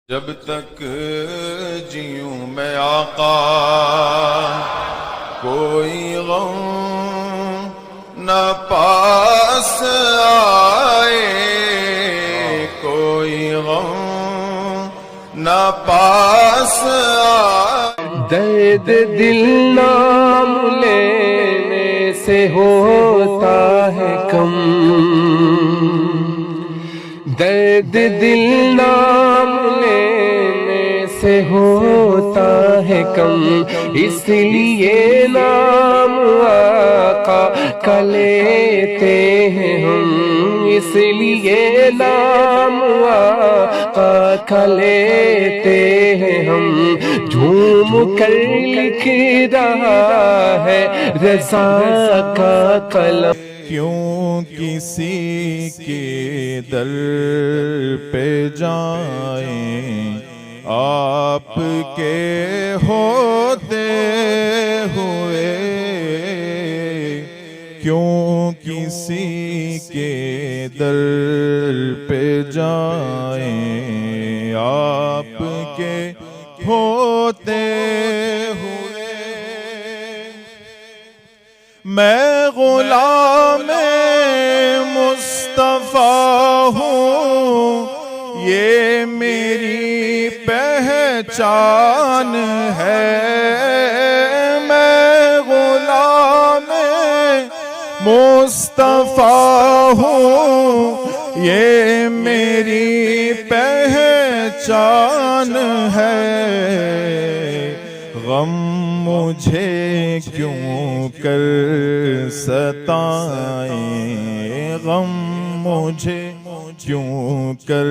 जब तक जीऊं मैं आका कोई गम न पास आए, कोई गम न पास आए। दर्द दिल नाम लेने से होता है कम, दर्द दिल नाम लेने से होता है कम। इसलिए नाम आका का लेते हैं हम, इसलिए नाम आका का लेते हैं हम। झूम कर लिख रहा है रज़ा का कलम। क्यों किसी के दर पे जाएं आपके होते हुए, क्यों किसी के दर पे जाएं आपके होते हुए। मैं गुलाम मुस्तफा हूँ, ये मेरी पहचान है। मैं गुलाम मुस्तफा हूँ, ये मेरी पहचान है। गम मुझे क्यों कर सताए, गम मुझे क्यों कर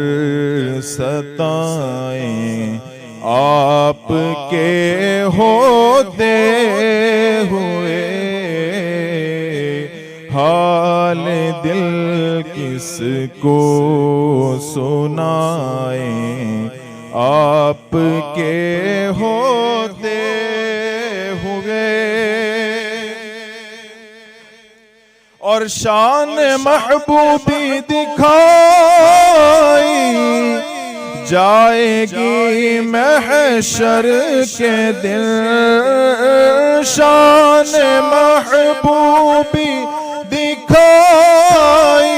सताए। आपके होते हुए हाल दिल किसको सुनाए। आपके होते हुए और शान महबूबी दिखाई जाएगी महशर के दिन। शान महबूबी दिखाई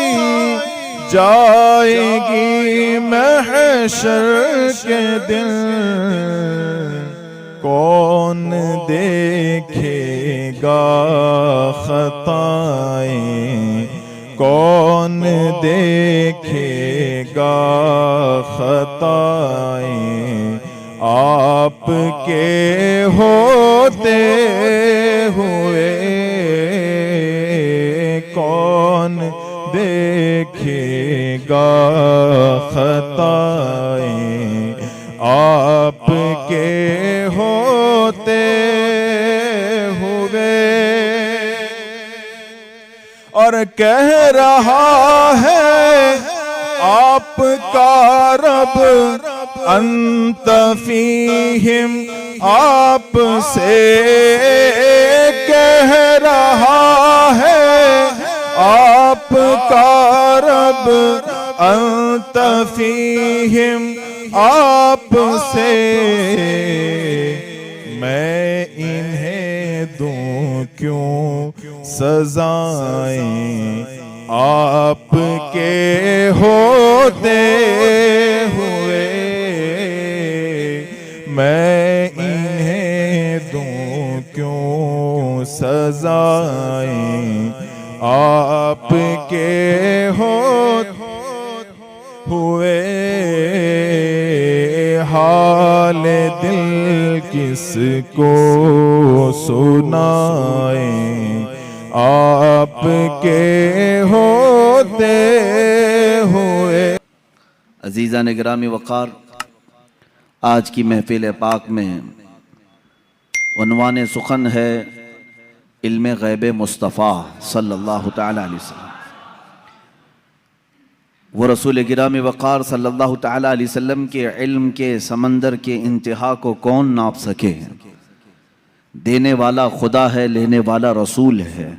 जाएगी महशर के दिन। कौन देखेगा खताएं, कौन देखेगा खताएं। आपके होते हुए कौन देखेगा खताएं। आपके होते हुए और कह रहा है आपका रब अंत फीहिम, आपसे कह रहा है आपका रब अंत फीहिम, आपसे। मैं इन्हें दूं क्यों सजाएं, आपके होते हुए। मैं इन्हें दूं क्यों सजाएं, आपके होते हुए। हाल दिल किसको सुनाए, आपके होते हुए। अज़ीज़ान गिरामी वक़ार, आज की महफ़िल पाक में उन्वान सुखन है इल्म ग़ैब मुस्तफ़ा सल्लल्लाहु तआला अलैहि वसल्लम। वो रसूल गिरामी वक़ार सल्लल्लाहु तआला अलैहि वसल्लम के इल्म के समंदर के इंतहा को कौन नाप सके। देने वाला खुदा है, लेने वाला रसूल है।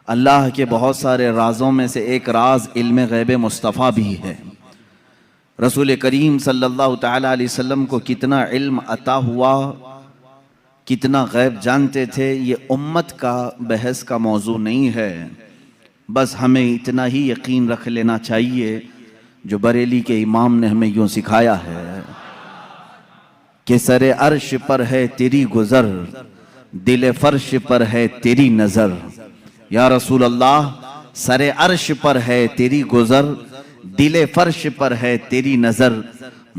अल्लाह के बहुत सारे राज़ों में से एक राज इल्म ग़ैब मुस्तफ़ा भी है। रसूल करीम सल्लल्लाहु ताला अलैहि वसल्लम को कितना इल्म अता हुआ, कितना गैब जानते थे, ये उम्मत का बहस का मौजू नहीं है। बस हमें इतना ही यकीन रख लेना चाहिए जो बरेली के इमाम ने हमें यूँ सिखाया है कि सरे अर्श पर है तेरी गुज़र, दिल फर्श पर है तेरी नज़र। या रसूल अल्लाह, सरे अर्श पर है तेरी गुज़र, दिल फर्श पर है तेरी नज़र।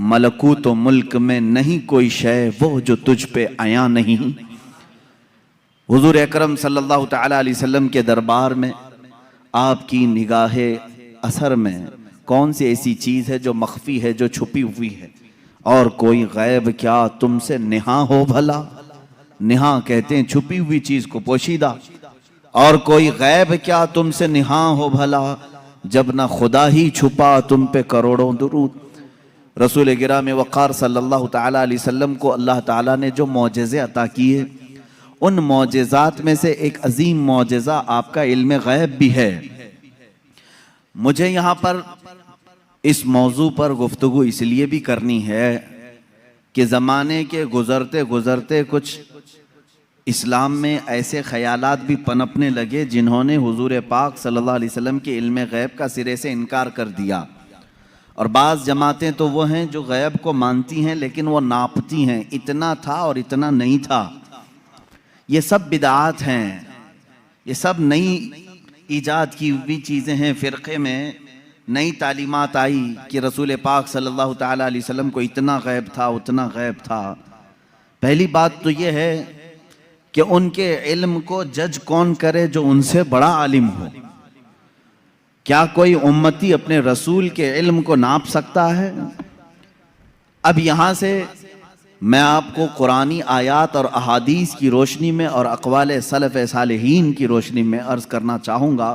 मलकूत व मुल्क में नहीं कोई शय वो जो तुझ पे आया नहीं। हुजूर अकरम सल्लल्लाहु ताला अलैहि वसल्लम के दरबार में आपकी निगाहे असर में कौन सी ऐसी चीज़ है जो मख्फी है, जो छुपी हुई है? और कोई गैब क्या तुमसे निहा हो भला? निहा कहते हैं छुपी हुई चीज़ को, पोशीदा। और कोई गैब क्या तुमसे निहा हो भला, जब ना खुदा ही छुपा तुम पे करोड़ों दुरूद। रसूल गिराम वक़ार सल्लल्लाहु ताला अलैहि वसल्लम को अल्लाह ताला ने जो मौजज़े अता किए, उन मौजज़ात में से एक अजीम मौजज़ा आपका इल्म गैब भी है। मुझे यहाँ पर इस मौजू पर गुफ्तगू इसलिए भी करनी है कि ज़माने के गुज़रते गुज़रते कुछ इस्लाम में ऐसे ख़यालात भी पनपने लगे जिन्होंने हुजूर पाक सल्लल्लाहु अलैहि वसल्लम के इल्म गैब का सिरे से इनकार कर दिया। और बाज़ जमातें तो वो हैं जो गैब को मानती हैं लेकिन वो नापती हैं, इतना था और इतना नहीं था। ये सब बिदात हैं, ये सब नई ईजाद की हुई चीज़ें हैं। फ़िरक़े में नई तालीमात आई कि रसूल पाक सल्लल्लाहु ताला अलैहि वसल्लम को इतना गैब था, उतना गैब था। पहली बात तो ये है कि उनके इल्म को जज कौन करे जो उनसे बड़ा आलिम हो। क्या कोई उम्मती अपने रसूल के इल्म को नाप सकता है? अब यहाँ से मैं आपको कुरानी आयात और अहादीस की रोशनी में और अक़वाल सलफ़ सालिहीन की रोशनी में अर्ज़ करना चाहूँगा,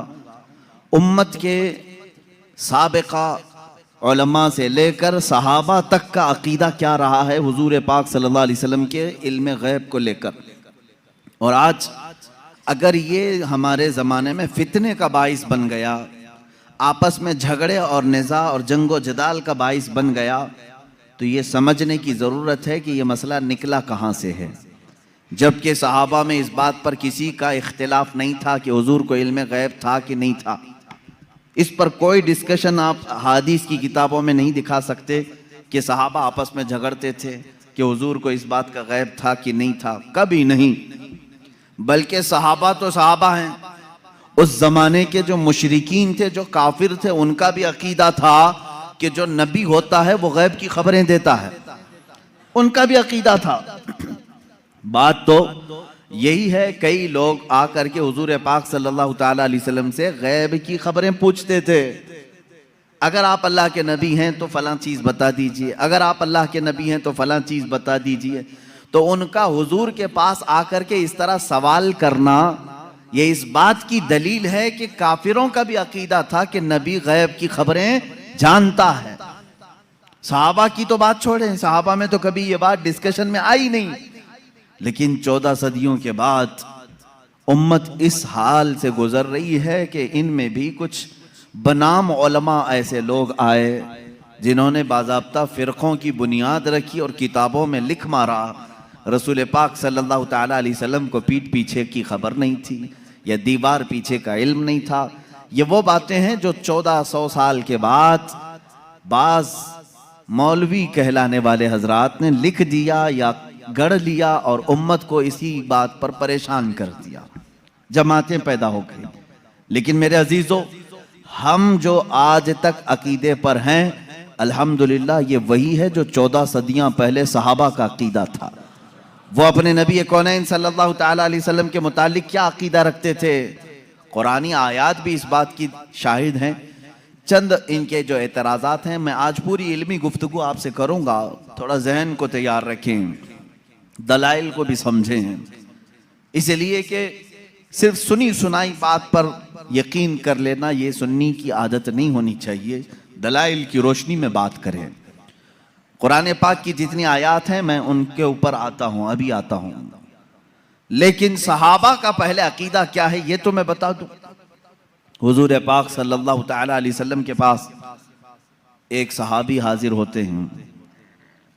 उम्मत के साबिक़ा उलमा से लेकर सहाबा तक का अक़ीदा क्या रहा है हुजूर पाक सल्लल्लाहु अलैहि वसल्लम के इल्म गैब को लेकर। और आज अगर ये हमारे ज़माने में फितने का बाइस बन गया, आपस में झगड़े और निज़ा और जंगो जदाल का बाइस बन गया, तो ये समझने की ज़रूरत है कि ये मसला निकला कहाँ से है। जबकि सहाबा में इस बात पर किसी का इख्तिलाफ नहीं था कि हुजूर को इल्म गैब था कि नहीं था। इस पर कोई डिस्कशन आप हदीस की किताबों में नहीं दिखा सकते कि सहाबा आपस में झगड़ते थे कि हुजूर को इस बात का गैब था कि नहीं था, कभी नहीं। बल्कि सहाबा तो सहाबा हैं, उस ज़माने के जो मुशरिकीन थे, जो काफिर थे, उनका भी अकीदा था कि जो नबी होता है वो गैब की खबरें देता है, उनका भी अकीदा था। बात तो यही है, कई लोग आकर के हुजूर पाक सल्लल्लाहु ताला अलैहि वसल्लम से गैब की खबरें पूछते थे। अगर आप अल्लाह के नबी हैं तो फलां चीज़ बता दीजिए, अगर आप अल्लाह के नबी हैं तो फलां चीज़ बता दीजिए। तो उनका हुजूर के पास आकर के इस तरह सवाल करना, ये इस बात की दलील है कि काफिरों का भी अकीदा था कि नबी गैब की खबरें जानता है। सहाबा की तो बात छोड़ें, सहाबा में तो कभी ये बात डिस्कशन में आई नहीं। लेकिन 14 सदियों के बाद उम्मत इस हाल से गुजर रही है कि इनमें भी कुछ बनाम उलमा ऐसे लोग आए जिन्होंने बाज़ाब्ता फ़िरक़ों की बुनियाद रखी और किताबों में लिख मारा रसूल पाक सल्लल्लाहु ताला अलैहि वसल्लम को पीठ पीछे की खबर नहीं थी या दीवार पीछे का इल्म नहीं था। ये वो बातें हैं जो 1400 साल के बाद बाज़ मौलवी कहलाने वाले हजरात ने लिख दिया या गढ़ लिया और उम्मत को इसी बात पर परेशान कर दिया, जमातें पैदा हो गई। लेकिन मेरे अजीज़ों, हम जो आज तक अकीदे पर हैं, अल्हम्दुलिल्लाह ये वही है जो 14 सदियां पहले सहाबा का अकीदा था। वो अपने नबी कौनैन सल्लल्लाहु ताला अलैहि वसल्लम के मुतालिक क्या अकीदा रखते थे, कुरानी आयात भी इस बात की शाहिद हैं। चंद इनके जो एतराज़ात हैं, मैं आज पूरी इल्मी गुफ्तगू आपसे करूँगा, थोड़ा जहन को तैयार रखें, दलाइल को भी समझें, इसलिए कि सिर्फ सुनी सुनाई बात पर यकीन कर लेना ये सुन्नी की आदत नहीं होनी चाहिए। दलाइल की रोशनी में बात करें। कुरान पाक की जितनी आयात हैं मैं उनके ऊपर आता हूँ, अभी आता हूँ। लेकिन सहाबा का पहले अकीदा क्या है ये तो मैं बता दूँ। हुजूर पाक सल्लल्लाहु ताला अलैहि वसल्लम के पास एक सहाबी हाजिर होते हैं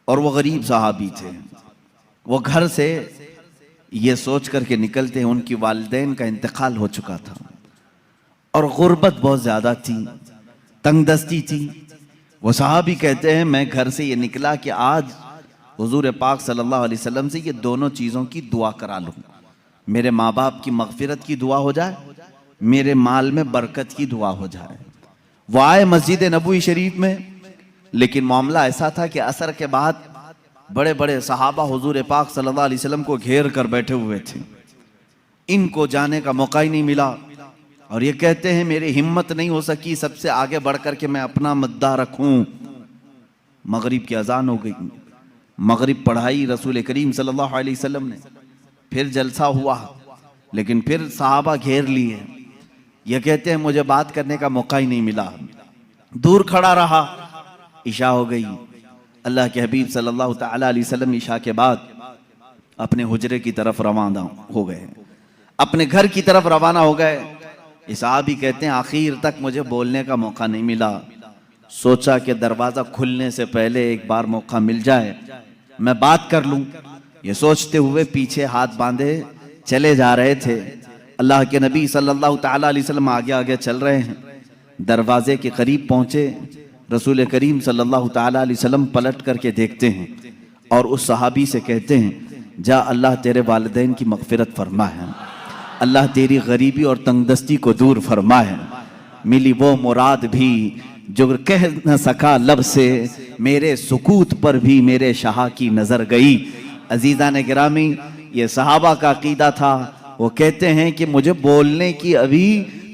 और वो गरीब सहाबी थे। वो घर से ये सोच करके निकलते हैं उनकी वालिदैन का इंतकाल हो चुका था और गुर्बत बहुत ज़्यादा थी, तंगदस्ती थी। वो सहाबी कहते हैं मैं घर से ये निकला कि आज हुजूर पाक सल्लल्लाहु अलैहि वसल्लम से ये दोनों चीज़ों की दुआ करा लूँ। मेरे माँ बाप की मगफिरत की दुआ हो जाए, मेरे माल में बरकत की दुआ हो जाए। वो आए मस्जिद नबवी शरीफ में, लेकिन मामला ऐसा था कि असर के बाद बड़े बड़े सहाबा हुजूर पाक सल्लल्लाहु अलैहि वसल्लम को घेर कर बैठे हुए थे। इनको जाने का मौका ही नहीं मिला और ये कहते हैं मेरी हिम्मत नहीं हो सकी सबसे आगे बढ़ कर के मैं अपना मुद्दा रखूं। मगरिब की अजान हो गई, मगरिब पढ़ाई रसूल करीम सल्लल्लाहु अलैहि वसल्लम ने, फिर जलसा हुआ, लेकिन फिर सहाबा घेर लिए। ये कहते हैं मुझे बात करने का मौका ही नहीं मिला, दूर खड़ा रहा। इशा हो गई, अल्लाह के हबीब सल्लल्लाहु ताला अलैहि वसल्लम इशा के बाद अपने हुजरे की तरफ रवाना हो गए, अपने घर की तरफ रवाना हो गए। इस सहाबी कहते हैं आखिर तक मुझे बोलने का मौका नहीं मिला। सोचा कि दरवाज़ा खुलने से पहले एक बार मौका मिल जाए मैं बात कर लूं। ये सोचते हुए पीछे हाथ बांधे चले जा रहे थे। अल्लाह के नबी सल्लल्लाहु ताला अलैहि वसल्लम आगे आगे चल रहे हैं। दरवाजे के करीब पहुंचे, रसूल करीम सल्लल्लाहु ताला अलैहि वसल्लम पलट करके देखते हैं और उस सहाबी से कहते हैं जा अल्लाह तेरे वालिदैन की मगफिरत फरमा है, अल्लाह तेरी गरीबी और तंगदस्ती को दूर फरमा है। मिली वो मुराद भी जो कह न सका लब से, मेरे सुकूत पर भी मेरे शाह की नजर गई। अजीज़ा ने गिरामी, ये सहाबा का अकीदा था। वो कहते हैं कि मुझे बोलने की अभी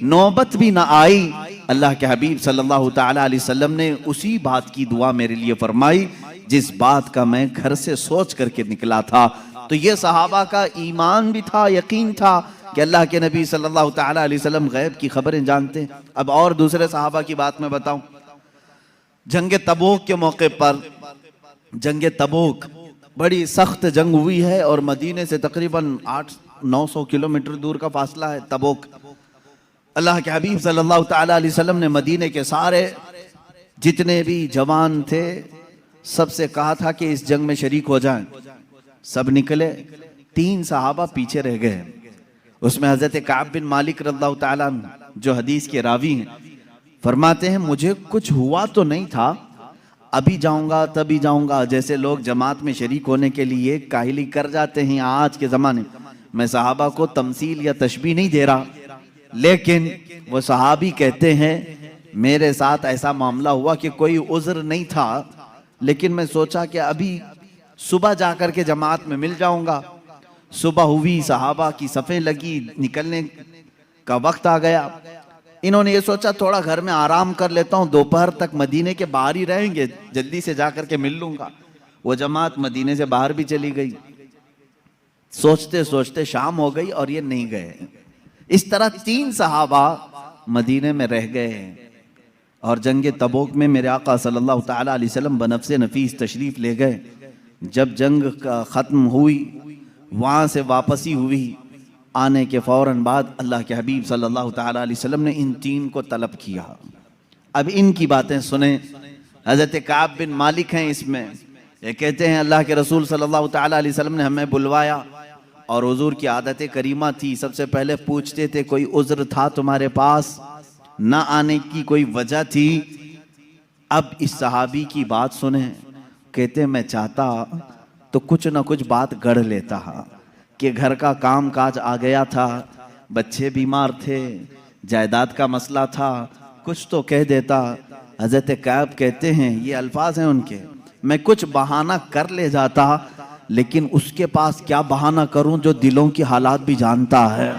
नौबत भी ना आई, अल्लाह के हबीब सल्लल्लाहु ताला अलैहि वसल्लम ने उसी बात की दुआ मेरे लिए फरमाई जिस बात का मैं घर से सोच करके निकला था। तो ये सहाबा का ईमान भी था, यकीन था कि अल्लाह के नबी सल्लल्लाहु ताला अलैहि वसल्लम गैब की खबरें जानते हैं। अब और दूसरे सहाबा की बात मैं बताऊं, जंग तबूक के मौके पर, जंग तबूक बड़ी सख्त जंग हुई है और मदीने से तकरीबन 800-900 किलोमीटर दूर का फासला है तबूक। अल्लाह के हबीब सल्लल्लाहु ताला अलैहि वसल्लम ने मदीने के सारे जितने भी जवान थे सबसे कहा था कि इस जंग में शरीक हो जाएं। सब निकले, 3 सहाबा पीछे रह गए। उसमें हजरत काब बिन मालिक रज़ियल्लाहु ताला अन्हु जो हदीस के रावी हैं, फरमाते हैं मुझे कुछ हुआ तो नहीं था, अभी जाऊंगा तभी जाऊंगा, जैसे लोग जमात में शरीक होने के लिए काहिली कर जाते हैं आज के ज़माने। मैं सहाबा को तमसील या तशबीह नहीं दे रहा, लेकिन वो सहाबी कहते हैं मेरे साथ ऐसा मामला हुआ कि कोई उज़्र नहीं था, लेकिन मैं सोचा कि अभी सुबह जाकर के जमात में मिल जाऊंगा। सुबह हुई, सहाबा की सफ़ें लगी, निकलने का वक्त आ गया। इन्होंने ये सोचा थोड़ा घर में आराम कर लेता हूँ, दोपहर तक मदीने के बाहर ही रहेंगे, जल्दी से जा करके मिल लूंगा। वो जमात मदीने से बाहर भी चली गई। सोचते सोचते शाम हो गई और ये नहीं गए। इस तरह 3 सहाबा मदीने में रह गए और जंग तबूक में मेरे आका सल्लल्लाहु ताला अलैहि वसल्लम बनफ्से नफीस तशरीफ ले गए। जब जंग का ख़त्म हुई, वहाँ से वापसी हुई, आने के फ़ौरन बाद अल्लाह के हबीब सल्लल्लाहु ताला अलैहि वसल्लम ने इन 3 को तलब किया। अब इनकी बातें सुने। हज़रत काब बिन मालिक हैं इसमें, ये कहते हैं अल्लाह के रसूल सल्लल्लाहु ताला अलैहि वसल्लम ने हमें बुलवाया और हुजूर की आदत करीमा थी, सबसे पहले पूछते थे कोई उज़्र था तुम्हारे पास, ना आने की कोई वजह थी। अब इस सहाबी की बात सुने, कहते मैं चाहता तो कुछ ना कुछ बात गढ़ लेता कि घर का काम काज आ गया था, बच्चे बीमार थे, जायदाद का मसला था, कुछ तो कह देता। हज़रत काब कहते हैं, ये अल्फाज हैं उनके, मैं कुछ बहाना कर ले जाता, लेकिन उसके पास क्या बहाना करूं जो दिलों की हालात भी जानता है,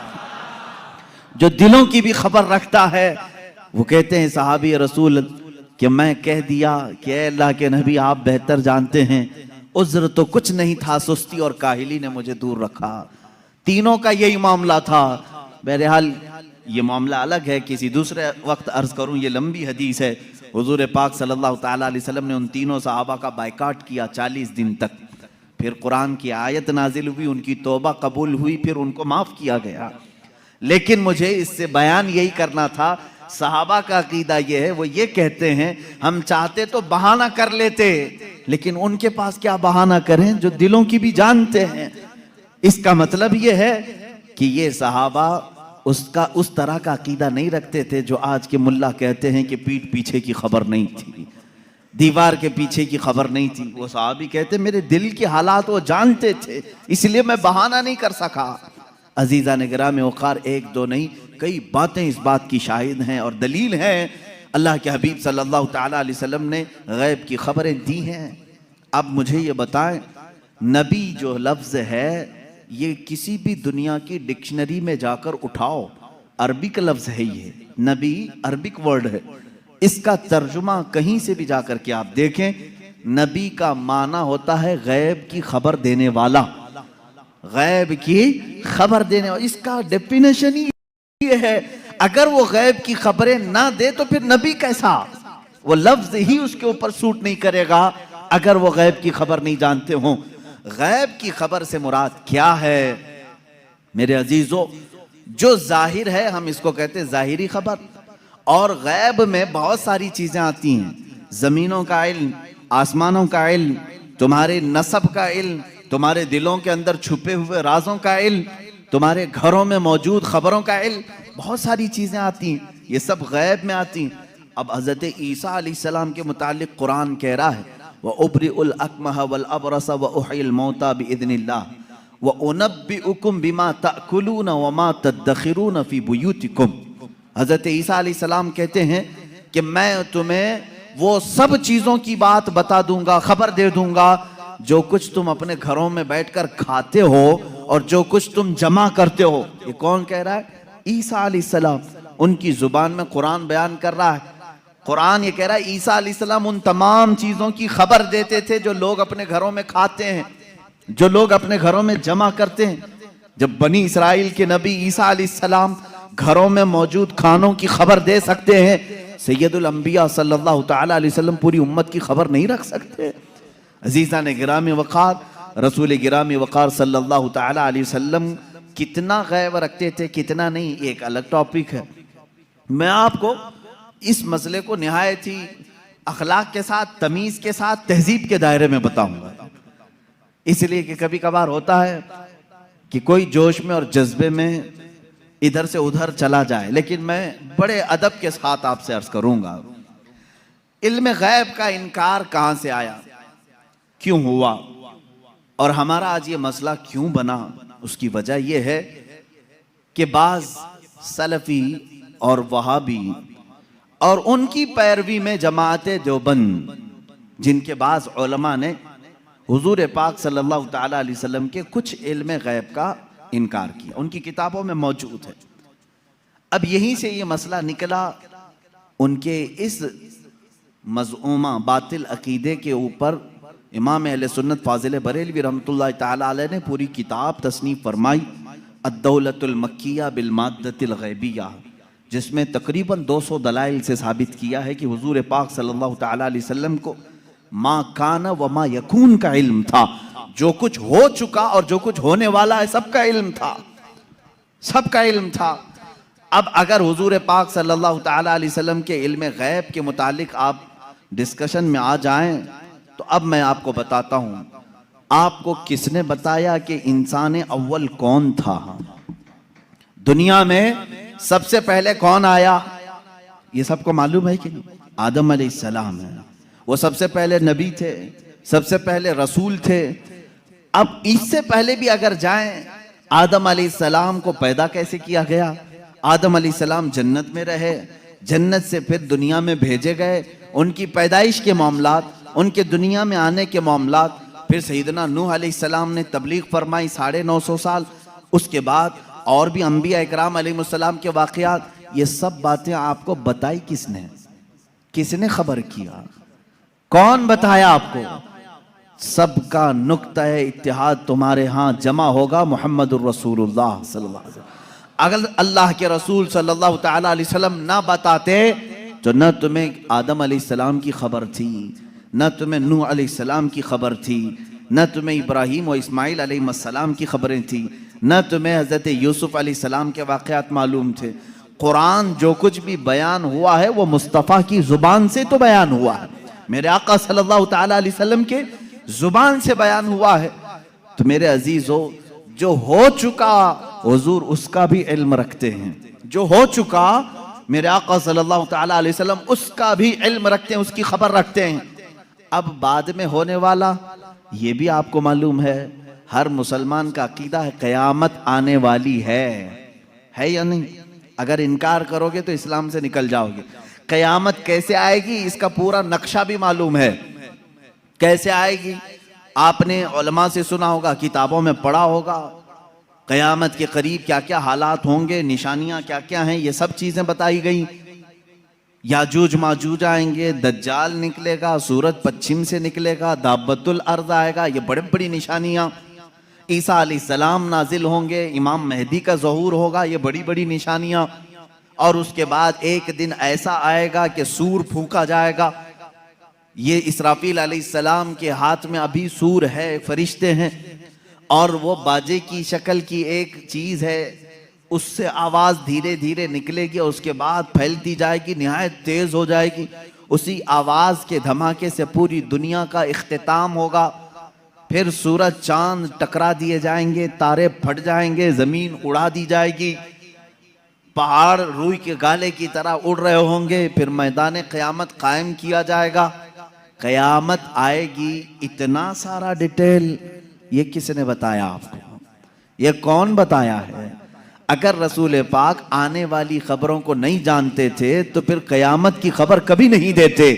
जो दिलों की भी खबर रखता है। वो कहते हैं सहाबी रसूल कि मैं कह दिया कि अल्लाह के नबी आप बेहतर जानते हैं, उज़्र तो कुछ नहीं था, सुस्ती और काहिली ने मुझे दूर रखा। तीनों का यही मामला था। बहरहाल ये मामला अलग है, किसी दूसरे वक्त अर्ज करूं, ये लंबी हदीस है। हुजूर पाक सल्लल्लाहु ताला अलैहि वसल्लम ने उन तीनों सहाबा का बायकाट किया 40 दिन तक। फिर कुरान की आयत नाजिल हुई, उनकी तौबा कबूल हुई, फिर उनको माफ़ किया गया। लेकिन मुझे इससे बयान यही करना था, सहाबा का अकीदा ये है, वो ये कहते हैं हम चाहते तो बहाना कर लेते, लेकिन उनके पास क्या बहाना करें जो दिलों की भी जानते हैं। इसका मतलब ये है कि ये सहाबा उसका उस तरह का अकीदा नहीं रखते थे जो आज के मुल्ला कहते हैं कि पीठ पीछे की खबर नहीं थी, दीवार के पीछे की खबर नहीं थी। वो सहाबी कहते मेरे दिल के हालात वो जानते थे, इसलिए मैं बहाना नहीं कर सका। अजीजा ने गिराम वक़ार, एक दो नहीं कई बातें इस बात की शाहिद हैं और दलील हैं। अल्लाह के हबीब सल्लल्लाहु ताला अलैहि वसल्लम ने गैब की खबरें दी हैं। अब मुझे ये बताएं, नबी जो लफ्ज़ है ये किसी भी दुनिया की डिक्शनरी में जाकर उठाओ, अरबिक लफ्ज़ है ये, नबी अरबिक वर्ड है, इसका तर्जुमा कहीं से भी जाकर के आप देखें, नबी का माना होता है गैब की खबर देने वाला, गैब की खबर देने वाला। इसका डेफिनेशन ही ये है, अगर वो गैब की खबरें ना दे तो फिर नबी कैसा, वो लफ्ज ही उसके ऊपर सूट नहीं करेगा अगर वो गैब की खबर नहीं जानते हों। गैब की खबर से मुराद क्या है मेरे अजीजों? जो जाहिर है हम इसको कहते हैं जाहिरी खबर, और गैब में बहुत सारी चीजें आती हैं, जमीनों का इल्म, आसमानों का इल्म, तुम्हारे नसब का इल्म, तुम्हारे दिलों के अंदर छुपे हुए राजों का इल्म, तुम्हारे घरों में मौजूद खबरों का इल्म, बहुत सारी चीजें आती हैं, ये सब गैब में आती हैं। अब हजरत ईसा अलैहिस्सलाम के मुतालिक कुरान कह रहा है व उब्रिउल अकमह वल अबरस व उहिल मौता बिइज़्निल्लाह व उनब्बिउकुम बिमा ताकुलून व मा तदखिरून फी बुयूतिकुम। हजरत ईसा अलैहिस्सलाम कहते हैं कि मैं तुम्हें वो सब चीजों की बात बता दूंगा, खबर दे दूंगा जो कुछ तुम अपने घरों में बैठकर खाते हो और जो कुछ तुम जमा करते हो। ये कौन कह रहा है? ईसा अलैहिस्सलाम। उनकी जुबान में कुरान बयान कर रहा है। कुरान ये कह रहा है ईसा अलैहिस्सलाम उन तमाम चीजों की खबर देते थे जो लोग अपने घरों में खाते हैं, जो लोग अपने घरों में जमा करते हैं। जब बनी इसराइल के नबी ईसा अलैहिस्सलाम घरों में मौजूद खानों की खबर दे सकते हैं, सैयदुल अंबिया सल्लल्लाहु ताला अलैहि वसल्लम पूरी उम्मत की खबर नहीं रख सकते? अजीज़ा ने गिरामी वक़ार, रसूल गिरामी वक़ार सल्लल्लाहु ताला अलैहि वसल्लम कितना गैब रखते थे कितना नहीं, एक अलग टॉपिक है। मैं आपको इस मसले को निहायत ही अखलाक के साथ, तमीज़ के साथ, तहजीब के दायरे में बताऊंगा, इसलिए कि कभी कभार होता है कि कोई जोश में और जज्बे में इधर से उधर चला जाए, लेकिन मैं बड़े अदब के साथ आपसे अर्ज करूंगा, इल्म गैब का इनकार कहां से आया, क्यों हुआ, और हमारा आज ये मसला क्यों बना। उसकी वजह यह है कि बाज सलफी और वहाबी और उनकी पैरवी में जमाअत देवबंद, जिनके बाज उलमा ने हुजूर पाक सल्लल्लाहु ताला अलैहि वसल्लम के कुछ इल्म गैब का इनकार किया, उनकी किताबों में मौजूद है। अब यहीं से ये मसला निकला, उनके इस मज़ऊमा बातिल अकीदे के ऊपर इमाम अहले सुन्नत फाजिल बरेलवी रहमतुल्लाह ताला अलैह ने पूरी किताब तसनीफ फरमाई, अद्दौलतुल मक्किया बिल माद्दतिल गैबिया, जिसमें तकरीबन 200 दलाइल से साबित किया है कि हुजूर पाक सल्लल्लाहु ताला अलैहि वसल्लम को मा काना व मा यकून का इल्म था, जो कुछ हो चुका और जो कुछ होने वाला है सबका इल्म था, सबका इल्म था। अब अगर हुजूर पाक सल्लल्लाहु ताला अलैहि वसल्लम के इल्म गैब के मुतालिक आप डिस्कशन में आ जाएं, तो अब मैं आपको बताता हूं, आपको किसने बताया कि इंसान अव्वल कौन था? दुनिया में सबसे पहले कौन आया? ये सबको मालूम है कि नहीं? आदम अलैहिस्सलाम है, वो सबसे पहले नबी थे, सबसे पहले रसूल थे। अब इससे पहले भी अगर जाएं, आदम अलैहिस्सलाम को पैदा कैसे किया गया? आदम अलैहिस्सलाम जन्नत में रहे, जन्नत से फिर दुनिया में भेजे गए, उनकी पैदाइश के मामलात, उनके दुनिया में आने के मामलात, फिर सैयदना नूह अलैहिस्सलाम ने तबलीग फरमाई 950 साल, उसके बाद और भी अंबिया इकराम अलैहिस्सलाम के वाक़यात, ये सब बातें आपको बताई किसने? किसने खबर किया? कौन बताया आपको? सबका नुक्ता इत्तिहाद तुम्हारे यहाँ जमा होगा मुहम्मदुर रसूलुल्लाह सल्लल्लाहु अलैहि वसल्लम। अगर अल्लाह के रसूल सल्लल्लाहु ताला अलैहि वसल्लम ना बताते तो न तुम्हें आदम अलैहिस्सलाम की खबर थी, न तुम्हें नूह अलैहिस्सलाम की खबर थी, न तुम्हें इब्राहीम और इस्माइल अलैहिस्सलाम की खबरें थी, न तुम्हें हज़रत यूसुफ अलैहिस्सलाम के वाक़यात मालूम थे। कुरान जो कुछ भी बयान हुआ है वो मुस्तफ़ा की जुबान से तो बयान हुआ है, मेरे आका सल्लल्लाहु ताला अलैहि वसल्लम के जुबान से बयान हुआ है। तो मेरे अजीजों, जो हो चुका हुजूर उसका भी इल्म रखते हैं, जो हो चुका मेरे आका सल्लल्लाहु ताला अलैहि वसल्लम उसका भी इल्म रखते हैं, उसकी खबर रखते हैं। अब बाद में होने वाला ये भी आपको मालूम है, हर मुसलमान का अकीदा है क़यामत आने वाली है या नहीं? अगर इनकार करोगे तो इस्लाम से निकल जाओगे। क़यामत कैसे आएगी इसका पूरा नक्शा भी मालूम है, कैसे आएगी आपने उलमा से सुना होगा, किताबों में पढ़ा होगा। क़यामत के करीब क्या क्या हालात होंगे, निशानियां क्या क्या हैं, ये सब चीजें बताई गई। याजूज माजूज आएंगे, दज्जाल निकलेगा, सूरज पश्चिम से निकलेगा, दाबतुल अर्द आएगा, ये बड़ी बड़ी निशानियां। ईसा अलैहिस्सलाम नाजिल होंगे, इमाम मेहदी का ज़हूर होगा, ये बड़ी बड़ी निशानियां। और उसके बाद एक दिन ऐसा आएगा कि सूर फूंका जाएगा। ये इसराफील अलैहिस्सलाम के हाथ में अभी सूर है, फरिश्ते हैं, और वो बाजे की शक्ल की एक चीज है, उससे आवाज धीरे धीरे निकलेगी और उसके बाद फैलती जाएगी, निहायत तेज हो जाएगी। उसी आवाज के धमाके से पूरी दुनिया का इख्तिताम होगा। फिर सूरज चांद टकरा दिए जाएंगे, तारे फट जाएंगे, जमीन उड़ा दी जाएगी, पहाड़ रूई के गाले की तरह उड़ रहे होंगे। फिर मैदान क़यामत कायम किया जाएगा, क़यामत आएगी। इतना सारा डिटेल ये किसने बताया आपको? ये कौन बताया है? अगर रसूल पाक आने वाली खबरों को नहीं जानते थे तो फिर क़यामत की खबर कभी नहीं देते।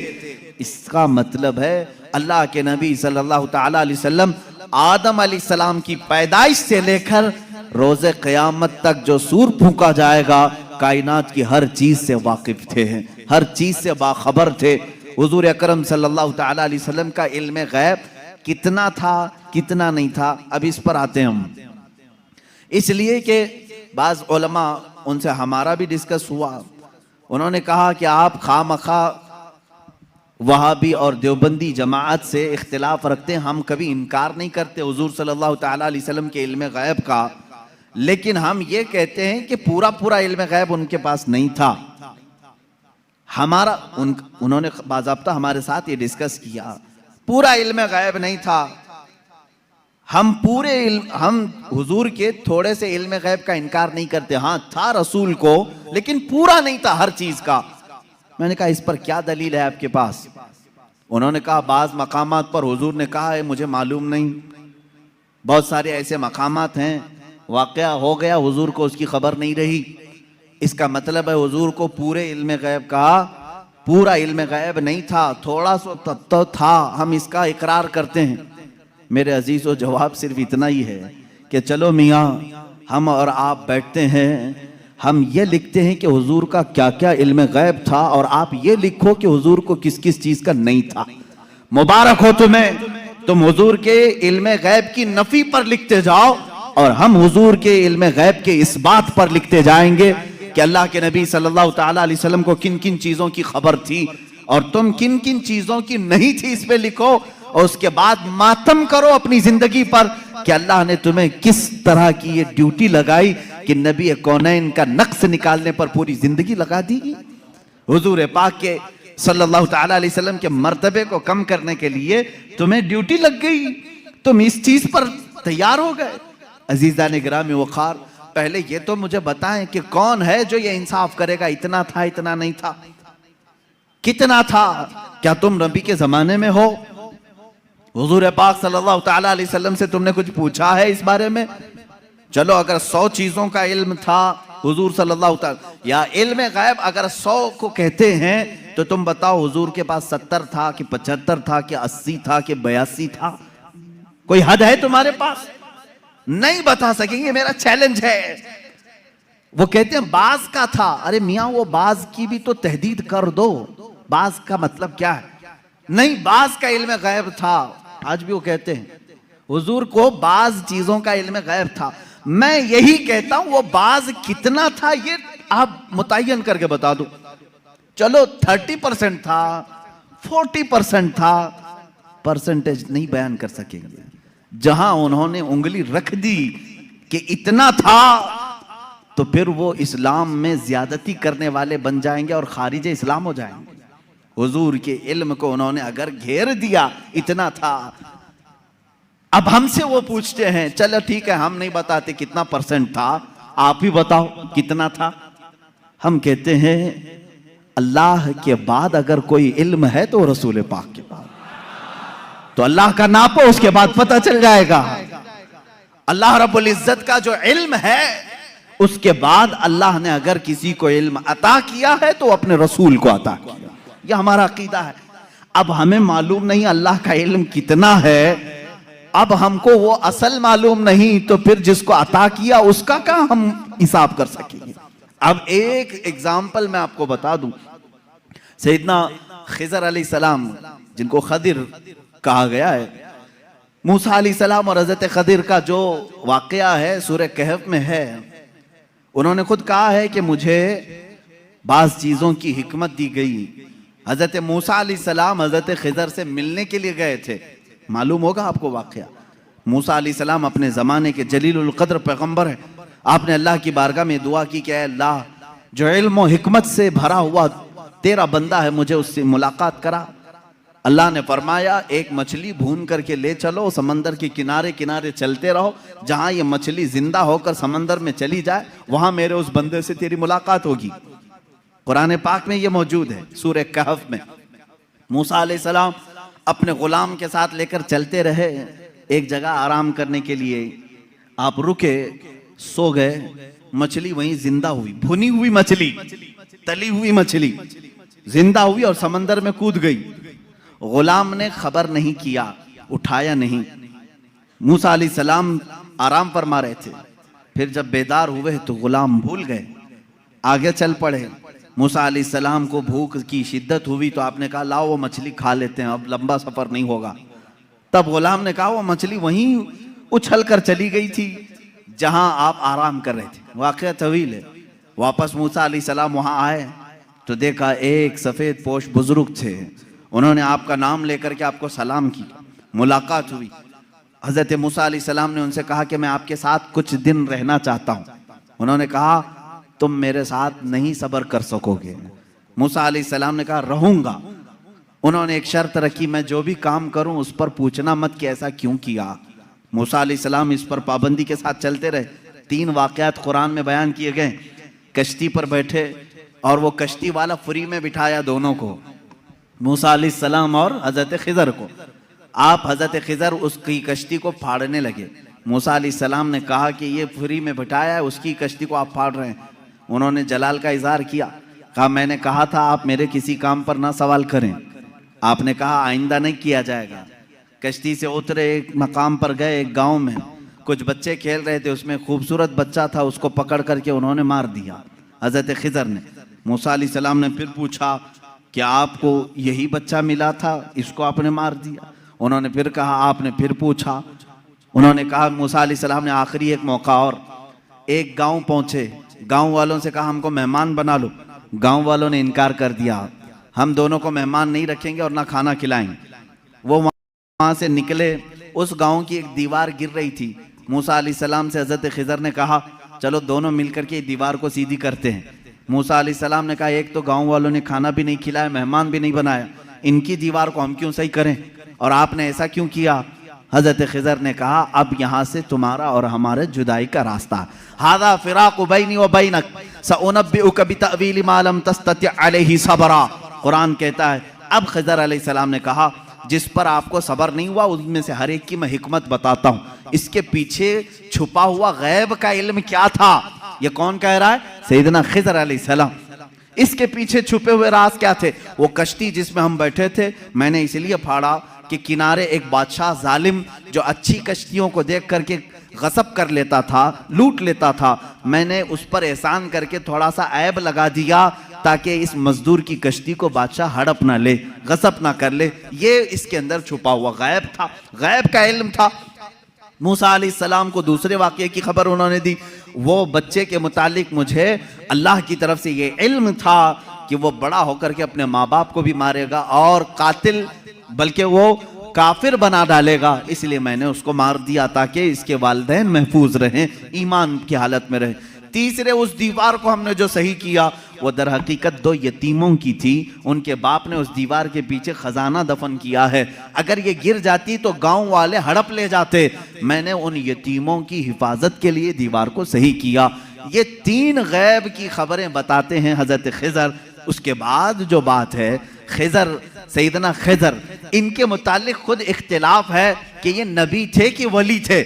इसका मतलब है अल्लाह के नबी सल्लल्लाहु ताला अलैहि वसल्लम आदम अलैहिस्सलाम की पैदाइश से लेकर रोज़े क़यामत तक जो सूर फूंका जाएगा, कायनात की हर चीज से वाकिफ थे, हर चीज से बाखबर थे। हुजूर अकरम सल्लल्लाहु ताला अलैहि वसल्लम का इल्म गैब कितना था, कितना नहीं था, अब इस पर आते हैं हम। इसलिए कि बाज़ उलमा, उनसे हमारा भी डिस्कस हुआ, उन्होंने कहा कि आप खामखा वहाबी और देवबंदी जमात से इख्तिलाफ रखते हैं। हम कभी इनकार नहीं करते हुजूर सल्लल्लाहु ताला अलैहि वसल्लम के इल्म गैब का, लेकिन हम ये कहते हैं कि पूरा पूरा इल्म गैब उनके पास नहीं था। हमारा उन्होंने बाज़ाब्ता हमारे साथ ये डिस्कस किया, पूरा इल्म गैब नहीं था। हम हुजूर के थोड़े से इल्म गैब का इनकार नहीं करते, हाँ था रसूल को, लेकिन पूरा नहीं था हर चीज का। मैंने कहा इस पर क्या दलील है आपके पास? उन्होंने कहा बाज़ मकामात पर हुजूर ने कहा है मुझे मालूम नहीं, बहुत सारे ऐसे मकामात हैं वाक़या हो गया, हुजूर को उसकी खबर नहीं रही। इसका मतलब है हुजूर को पूरे इल्म गैब का पूरा इल्म गैब नहीं था, थोड़ा सा तो था, हम इसका इकरार करते हैं। मेरे अजीज़ों, जवाब सिर्फ इतना ही है कि चलो मियाँ, हम और आप बैठते हैं, हम ये लिखते हैं कि हुजूर का क्या क्या इल्म गैब था, और आप ये लिखो कि हुजूर को किस किस चीज़ का नहीं था। मुबारक हो तुम्हें, तुम हुजूर के इल्म गैब की नफी पर लिखते जाओ, और हम हुजूर के इल्म गैब के इस बात पर लिखते जाएंगे कि अल्लाह के नबी सल्लल्लाहु ताला अलैहि वसल्लम को किन किन चीज़ों की खबर थी और तुम किन किन चीज़ों की नहीं थी, इस पे लिखो। और उसके बाद मातम करो अपनी जिंदगी पर कि अल्लाह ने तुम्हें किस तरह की ये ड्यूटी लगाई कि नबी कौनैन का नक्श निकालने पर पूरी जिंदगी लगा दी। हुजूर पाक के सल्लल्लाहु ताला अलैहि वसल्लम के मर्तबे को कम करने के लिए तुम्हें ड्यूटी लग गई, तुम इस चीज पर तैयार हो गए। अजीज़ान गिरामी वक़ार, पहले ये तो मुझे बताएं कि कौन है जो ये इंसाफ करेगा, इतना था इतना नहीं था, कितना था? क्या तुम नबी के जमाने में हो? हुजूर पाक सल्लल्लाहु ताला अलैहि वसल्लम से तुमने कुछ पूछा है इस बारे में? चलो, अगर 100 चीजों का इल्म था हुजूर सल्लल्लाहु ताला, या इल्म गैब अगर 100 को कहते हैं तो तुम बताओ हुजूर के पास 70 था कि 75 था कि 80 था कि 82 था? कोई हद है तुम्हारे पास? नहीं बता सकेंगे, मेरा चैलेंज है। वो कहते हैं बाज का था। अरे मियाँ, वो बाज की भी तो तहदीद कर दो, बाज का मतलब क्या है? नहीं, बाज का इल्म गैब था। आज भी वो कहते हैं हुजूर को बाज चीजों का इल्म गैब था। मैं यही कहता हूं वो बाज कितना था ये आप मुतय्यन करके बता दो। चलो 30% था, 40% था, परसेंटेज नहीं बयान कर सकेंगे। जहां उन्होंने उंगली रख दी कि इतना था, तो फिर वो इस्लाम में ज्यादती करने वाले बन जाएंगे और खारिज इस्लाम हो जाएंगे। हुजूर के इल्म को उन्होंने अगर घेर दिया, इतना था। अब हमसे वो पूछते हैं, चलो ठीक है हम नहीं बताते कितना परसेंट था, आप ही बताओ कितना था। हम कहते हैं अल्लाह के बाद अगर कोई इल्म है तो रसूल पाक के बाद, तो अल्लाह का नापो, उसके बाद पता चल जाएगा। अल्लाह रब्बुल इज्जत का जो इल्म है, उसके बाद अल्लाह ने अगर किसी को इल्म अता किया है तो अपने रसूल को अता किया। यह हमारा अकीदा है। अब हमें मालूम नहीं अल्लाह का इल्म कितना है, अब हमको वो असल मालूम नहीं, तो फिर जिसको अता किया उसका क्या हम हिसाब कर सकेंगे। अब एक एग्जाम्पल मैं आपको बता दूं, सैयदना खिजर अलैहिस्सलाम, जिनको खदिर कहा गया है, मूसा अलैहिस्सलाम और हजरत खदिर का जो वाकया है सूरह कहफ में है। उन्होंने खुद कहा है कि मुझे बाज चीजों की हिकमत दी गई। हजरत मूसा अलैहिस्सलाम हजरत खिजर से मिलने के लिए गए थे, मालूम होगा आपको वाकया। मूसा अलैहिस्सलाम अपने ज़माने के जलीलुल क़द्र पैगंबर है। आपने अल्लाह की बारगाह में दुआ की कि अल्लाह, जो इल्म और हिकमत से भरा हुआ तेरा बंदा है, मुझे उससे मुलाकात करा। अल्लाह ने फरमाया, एक मछली भून करके ले चलो, समंदर के किनारे किनारे चलते रहो, जहां ये मछली जिंदा होकर समंदर में चली जाए वहां मेरे उस बंदे से तेरी मुलाकात होगी। कुरान पाक में ये मौजूद है सूरह कहफ में। मूसा अलैहिस्सलाम अपने गुलाम के साथ लेकर चलते रहे, एक जगह आराम करने के लिए आप रुके, सो गए, मछली वहीं जिंदा हुई, भुनी हुई मछली, तली हुई मछली जिंदा हुई और समंदर में कूद गई। गुलाम ने खबर नहीं किया, उठाया नहीं। मूसा अलैहिस्सलाम आराम फरमा रहे थे, फिर जब बेदार हुए तो गुलाम भूल गए, आगे चल पड़े। मूसा अलैहिस्सलाम को भूख की शिद्दत हुई तो आपने कहा लाओ वो मछली खा लेते हैं, अब लंबा सफर नहीं होगा। तब गुलाम ने कहा वो मछली वहीं उछल कर चली गई थी जहां आप आराम कर रहे थे। वाकया तवील है। वापस मूसा अलैहिस्सलाम वहां आए तो देखा एक सफेद पोश बुजुर्ग थे, उन्होंने आपका नाम लेकर के आपको सलाम किया, मुलाकात हुई। हजरत मूसा अलैहिस्सलाम ने उनसे कहा कि मैं आपके साथ कुछ दिन रहना चाहता हूं। उन्होंने कहा तुम मेरे साथ नहीं सब्र कर सकोगे। मूसा अलैहिस्सलाम ने कहा रहूंगा। उन्होंने एक शर्त रखी, मैं जो भी काम करूं उस पर पूछना मत कि ऐसा क्यों किया। मूसा अलैहिस्सलाम इस पर पाबंदी के साथ चलते रहे। 3 वाकयात कुरान में बयान किए गए। कश्ती पर बैठे और वो कश्ती वाला फ्री में बिठाया दोनों को, मूसा अलैहिस्सलाम और हजरत खिजर को। आप हजरत खिजर उसकी कश्ती को फाड़ने लगे। मूसा अलैहिस्सलाम ने कहा कि ये फ्री में बिठाया है, उसकी कश्ती को आप फाड़ रहे हैं। उन्होंने जलाल का इजहार किया, कहा मैंने कहा था आप मेरे किसी काम पर ना सवाल करें। आपने कहा आइंदा नहीं किया जाएगा। कश्ती से उतरे, एक मकाम पर गए, एक गांव में कुछ बच्चे खेल रहे थे, उसमें खूबसूरत बच्चा था, उसको पकड़ करके उन्होंने मार दिया हजरत खिजर ने। मूसा अलैहिस्सलाम ने फिर पूछा कि आपको यही बच्चा मिला था, इसको आपने मार दिया। उन्होंने फिर कहा, आपने फिर पूछा। उन्होंने कहा मूसा अलैहिस्सलाम ने आखिरी एक मौका और, एक गांव पहुंचे, गांव वालों से कहा हमको मेहमान बना लो। गांव वालों ने इनकार कर दिया, हम दोनों को मेहमान नहीं रखेंगे और ना खाना खिलाएंगे। वो वहां से निकले, उस गांव की एक दीवार गिर रही थी। मूसा अलैहिस्सलाम से हजरत खिजर ने कहा चलो दोनों मिलकर के दीवार को सीधी करते हैं। मूसा अलैहिस्सलाम ने कहा एक तो गांव वालों ने खाना भी नहीं खिलाया, मेहमान भी नहीं बनाया, इनकी दीवार को हम क्यों सही करें, और आपने ऐसा क्यों किया। हजरत खिजर ने कहा अब यहाँ से तुम्हारा और हमारे जुदाई का रास्ता, हादा फिराक़ु बैनी व बैनक सउनब्बिउक बितअवील मा लम तस्तति अलैहि सबरा। कुरान कहता है अब खिजर अलैहिस्सलाम ने कहा जिस पर आपको सबर नहीं हुआ उनमें से हर एक की मैं हिकमत बताता हूँ। इसके पीछे छुपा हुआ गैब का इल्म क्या था, ये कौन कह रहा है, सैयदना खिजर अलैहिस्सलाम। इसके पीछे छुपे हुए राज क्या थे। वो कश्ती जिसमें हम बैठे थे मैंने इसलिए फाड़ा कि किनारे एक बादशाह जालिम जो अच्छी कश्तियों को देख करके गसब कर लेता था, लूट लेता था, मैंने उस पर एहसान करके थोड़ा सा ऐब लगा दिया ताकि इस मजदूर की कश्ती को बादशाह हड़प ना ले, गसब ना कर ले। ये इसके अंदर छुपा हुआ गैब था, गैब का इल्म था। मूसा अलैहिस्सलाम को दूसरे वाक़ये की खबर उन्होंने दी। वो बच्चे के मुतालिक मुझे अल्लाह की तरफ से ये इल्म था कि वो बड़ा होकर के अपने माँ बाप को भी मारेगा और कातिल बल्कि वो काफिर बना डालेगा, इसलिए मैंने उसको मार दिया ताकि इसके वालिदैन महफूज रहें, ईमान की हालत में रहें। तीसरे, उस दीवार को हमने जो सही किया वो दर हकीकत 2 यतीमों की थी। उनके बाप ने उस दीवार के पीछे खजाना दफन किया है, अगर ये गिर जाती तो गांव वाले हड़प ले जाते। मैंने उन यतीमों की हिफाजत के लिए दीवार को सही किया। ये 3 गैब की खबरें बताते हैं हजरत खिजर। उसके बाद जो बात है खिजर, सैयदना खिजर, इनके मुतालिक खुद इख्तिलाफ है कि ये नबी थे कि वली थे,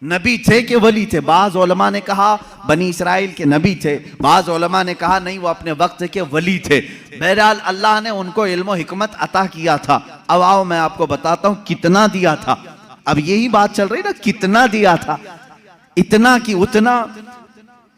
नबी थे कि वली थे। बाज़ उलमा ने कहा बनी इसराइल के नबी थे, बाज़ उलमा ने कहा नहीं वो अपने वक्त के वली थे। बहरहाल अल्लाह ने उनको इल्म हिकमत अता किया था। अब आओ मैं आपको बताता हूँ कितना दिया था। अब यही बात चल रही ना, कितना दिया था, इतना कि उतना।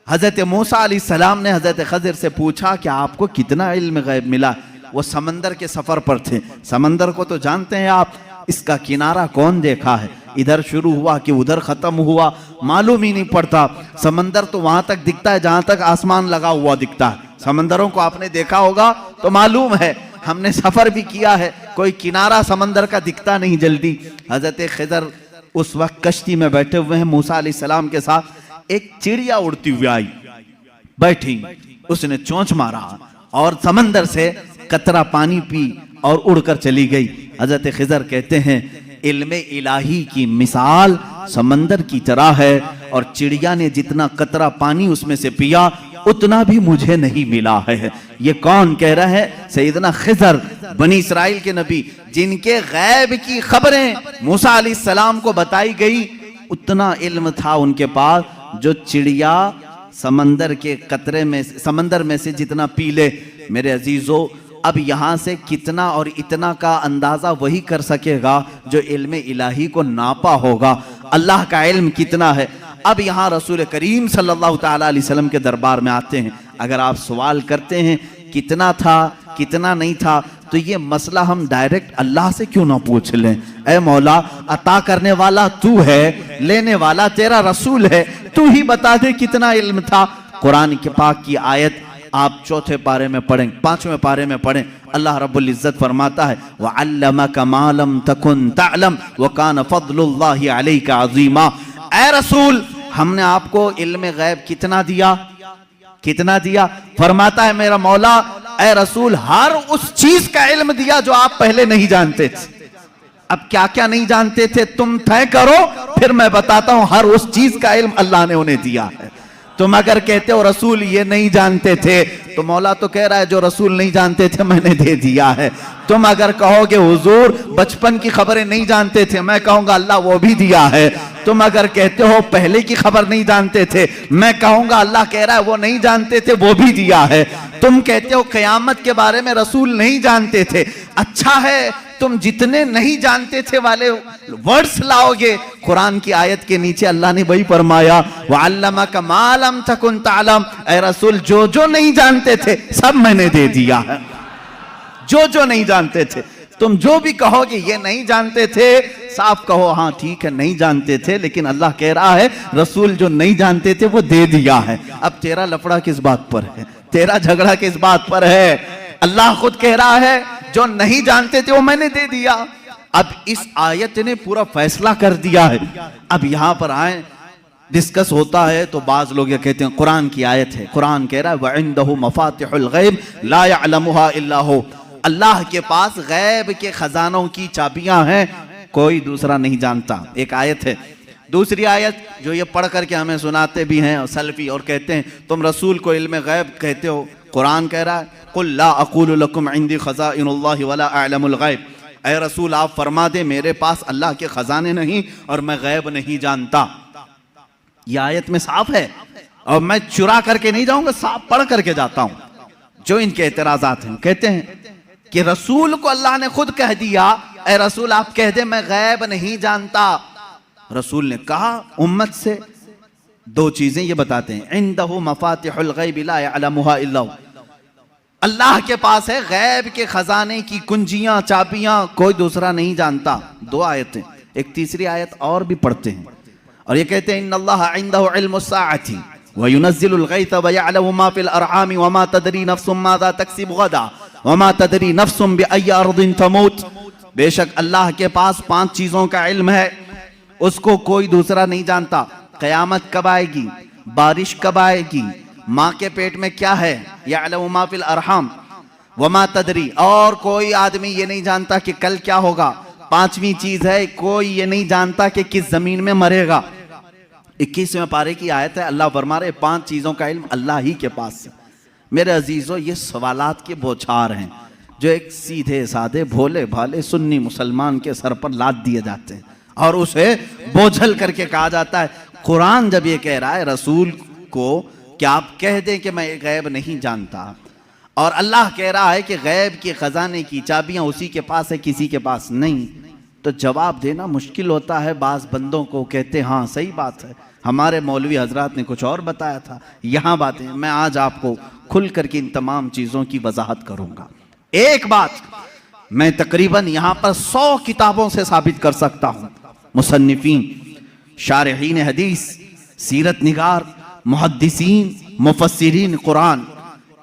हजरत मूसा अलैहिस्सलाम ने हजरत खिजर से पूछा कि आपको कितना इल्म गैब मिला। वो समंदर के सफर पर थे। समंदर को तो जानते हैं आप, इसका किनारा कौन देखा है, इधर शुरू हुआ कि उधर खत्म हुआ, मालूम ही नहीं पड़ता। समंदर तो वहां तक दिखता है जहां तक आसमान लगा हुआ दिखता है। समंदरों को आपने देखा होगा तो मालूम है, हमने सफर भी किया है, कोई किनारा समंदर का दिखता नहीं जल्दी। हजरत खिजर उस वक्त कश्ती में बैठे हुए हैं मूसा अलैहिस्सलाम के साथ। एक चिड़िया उड़ती हुई आई, बैठी, उसने चोंच मारा और समंदर से कतरा पानी पी और उड़कर चली गई। हजरत खिजर कहते हैं इल्मे इलाही की मिसाल समंदर की तरह है, और चिड़िया ने जितना कतरा पानी उसमें से पिया उतना भी मुझे नहीं मिला है। ये कौन कह रहा है? सैयदना खिजर, बनी इसराइल के नबी, जिनके गैब की खबरें मूसा अलैहिस्सलाम को बताई गई, उतना इल्म था उनके पास जो चिड़िया समंदर के कतरे में, समंदर में से जितना पी ले। मेरे अजीजों, अब यहाँ से कितना और इतना का अंदाजा वही कर सकेगा जो इल्म इलाही को नापा होगा। अल्लाह का इल्म कितना है। अब यहाँ रसूल करीम सल्लल्लाहु ताला अलैहि वसल्लम के दरबार में आते हैं। अगर आप सवाल करते हैं कितना था कितना नहीं था, तो ये मसला हम डायरेक्ट अल्लाह से क्यों ना पूछ लें? ऐ मौला, अता करने वाला तू है, लेने वाला तेरा रसूल है, तू ही बता दे कितना इल्म था। कुरान के पाक की आयत आप 4 पारे में पढ़ें, 5वें पारे में पढ़ें। अल्लाह रब्बुल इज्जत फरमाता है वअल्लमका मा लम तकुन तअलम व कान फज़लुल्लाहि अलैका अज़ीमा। ऐ रसूल, हमने आपको इल्म गैब कितना दिया, कितना दिया? फरमाता है मेरा मौला, ऐ रसूल, हर उस चीज का इल्म दिया जो आप पहले नहीं जानते थे। अब क्या क्या नहीं जानते थे तुम तय करो, फिर मैं बताता हूं। हर उस चीज का इल्म अल्लाह ने उन्हें दिया है। तुम अगर कहते हो रसूल ये नहीं जानते थे, तो मौला तो कह रहा है जो रसूल नहीं जानते थे मैंने दे दिया है। तुम अगर कहोगे हुजूर बचपन की खबरें नहीं जानते थे, मैं कहूंगा अल्लाह वो भी दिया है। तुम अगर कहते हो पहले की खबर नहीं जानते थे, मैं कहूंगा अल्लाह कह रहा है वो नहीं जानते थे, वो भी दिया है। तुम कहते हो क़यामत के बारे में रसूल नहीं जानते थे, अच्छा है, तुम जितने नहीं जानते थे वाले वर्ड्स लाओगे, कुरान की आयत के नीचे अल्लाह ने वही फरमाया वअल्लमका मा लम तकुन तअलम। ऐ रसूल, जो जो नहीं जानते थे सब मैंने दे दिया है, जो जो नहीं जानते थे। तुम जो भी कहोगे ये नहीं जानते थे, साफ कहो हाँ ठीक है नहीं जानते थे, लेकिन अल्लाह कह रहा है रसूल जो नहीं जानते थे वो दे दिया है। अब तेरा लफड़ा किस बात पर है, तेरा झगड़ा किस बात पर है? अल्लाह खुद कह रहा है जो नहीं जानते थे वो मैंने दे दिया। अब इस आयत ने पूरा फैसला कर दिया है। अब यहां पर आए, डिस्कस होता है तो बाज लोग ये कहते हैं कुरान की आयत है, कुरान कह रहा है वइंदहु मफातिहुल गैब ला यअलमुहा इल्ला हु। अल्लाह के पास गैब के खजानों की चाबियां हैं, कोई दूसरा नहीं जानता। एक आयत है। दूसरी आयत जो ये पढ़ करके हमें सुनाते भी हैं सल्फी और कहते हैं तुम रसूल को इल्म गैब कहते हो, कुरान कह रहा है कुल ला अक़ूलु लकुम इंदी खज़ाइनुल्लाहि वला अअलमुल गैब। ऐ रसूल आप फरमा दे मेरे पास अल्लाह के खजाने नहीं और मैं गैब नहीं जानता। यह आयत में साफ है और मैं चुरा करके नहीं जाऊंगा, साफ पढ़ करके जाता हूं। जो इनके एतराजात हैं, कहते हैं कि रसूल को अल्लाह ने खुद कह दिया ऐ रसूल आप कह दे मैं गैब नहीं जानता। रसूल ने कहा उम्मत से 2 चीजें ये बताते हैं, इंदहु मफातिहुल गैब ला यअलमुहा इल्ला हु। अल्लाह के पास है गैब के खजाने की कुंजियां चाबियां, कोई दूसरा नहीं जानता। 2 आयतें, एक तीसरी आयत और भी पढ़ते हैं और ये कहते हैं इन्नल्लाह इंदहु इल्मुस साअति व युनज़्ज़िलुल गैथ व यअलमु मा फिल अरहाम व मा तदरी नफ्सुम माज़ा तक्सिबु गदा व मा तदरी नफ्सुम बिअय्यि अर्दिन तमूत। बेशक अल्लाह के पास 5 चीजों का इल्म है, उसको कोई दूसरा नहीं जानता। क़यामत कब आएगी, बारिश कब आएगी, माँ के पेट में क्या है, यअलमु मा फिल अरहम वमा तदरी, और कोई आदमी ये नहीं जानता कि कल क्या होगा। पांचवी चीज है, कोई ये नहीं जानता कि किस जमीन में मरेगा। 21वें पारे की आयत है, अल्लाह फरमा रहे 5 चीजों का इल्म अल्लाह ही के पास है। मेरे अजीजों, ये सवालात के बौछार हैं जो एक सीधे साधे भोले भाले सुन्नी मुसलमान के सर पर लाद दिए जाते हैं और उसे बोझल करके कहा जाता है। कुरान जब ये कह रहा है रसूल को कि आप कह दें कि मैं गैब नहीं जानता, और अल्लाह कह रहा है कि गैब के खजाने की चाबियां उसी के पास है, किसी के पास नहीं, तो जवाब देना मुश्किल होता है। बाज बंदों को कहते हाँ सही बात है, हमारे मौलवी हजरात ने कुछ और बताया था, यहाँ बातें। मैं आज आपको खुल करके इन तमाम चीज़ों की वजाहत करूँगा। एक बात मैं तकरीबन यहाँ पर 100 किताबों से साबित कर सकता हूँ। मुसन्निफीन, शारहीन हदीस, सीरत निगार, मुहद्दिसीन, मुफस्सिरीन कुरान,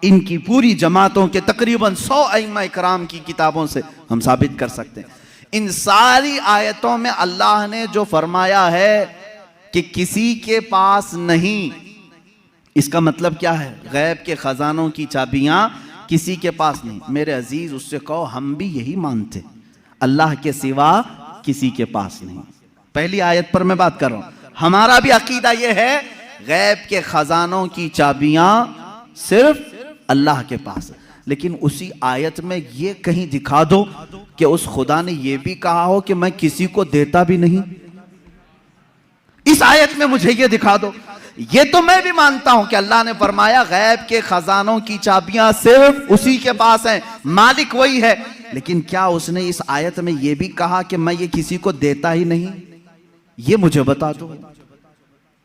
इनकी पूरी जमातों के तकरीबन 100 अइम्मा इकराम की किताबों से हम साबित कर सकते हैं। इन सारी आयतों में अल्लाह ने जो फरमाया है कि किसी के पास नहीं, इसका मतलब क्या है, गैब के खजानों की चाबियां किसी के पास नहीं। मेरे अजीज, उससे कहो हम भी यही मानते, अल्लाह के सिवा किसी के पास नहीं। पहली आयत पर मैं बात कर रहा हूं, हमारा भी अकीदा यह है गैब के खजानों की चाबियां सिर्फ अल्लाह के पास है। लेकिन उसी आयत में ये कहीं दिखा दो कि उस खुदा ने यह भी कहा हो कि मैं किसी को देता भी नहीं। इस आयत में मुझे ये दिखा दो। ये तो मैं भी मानता हूं कि अल्लाह ने फरमाया गैब के खजानों की चाबियां सिर्फ उसी के पास हैं, मालिक वही है। लेकिन क्या उसने इस आयत में यह भी कहा कि मैं ये किसी को देता ही नहीं? ये मुझे बता दो।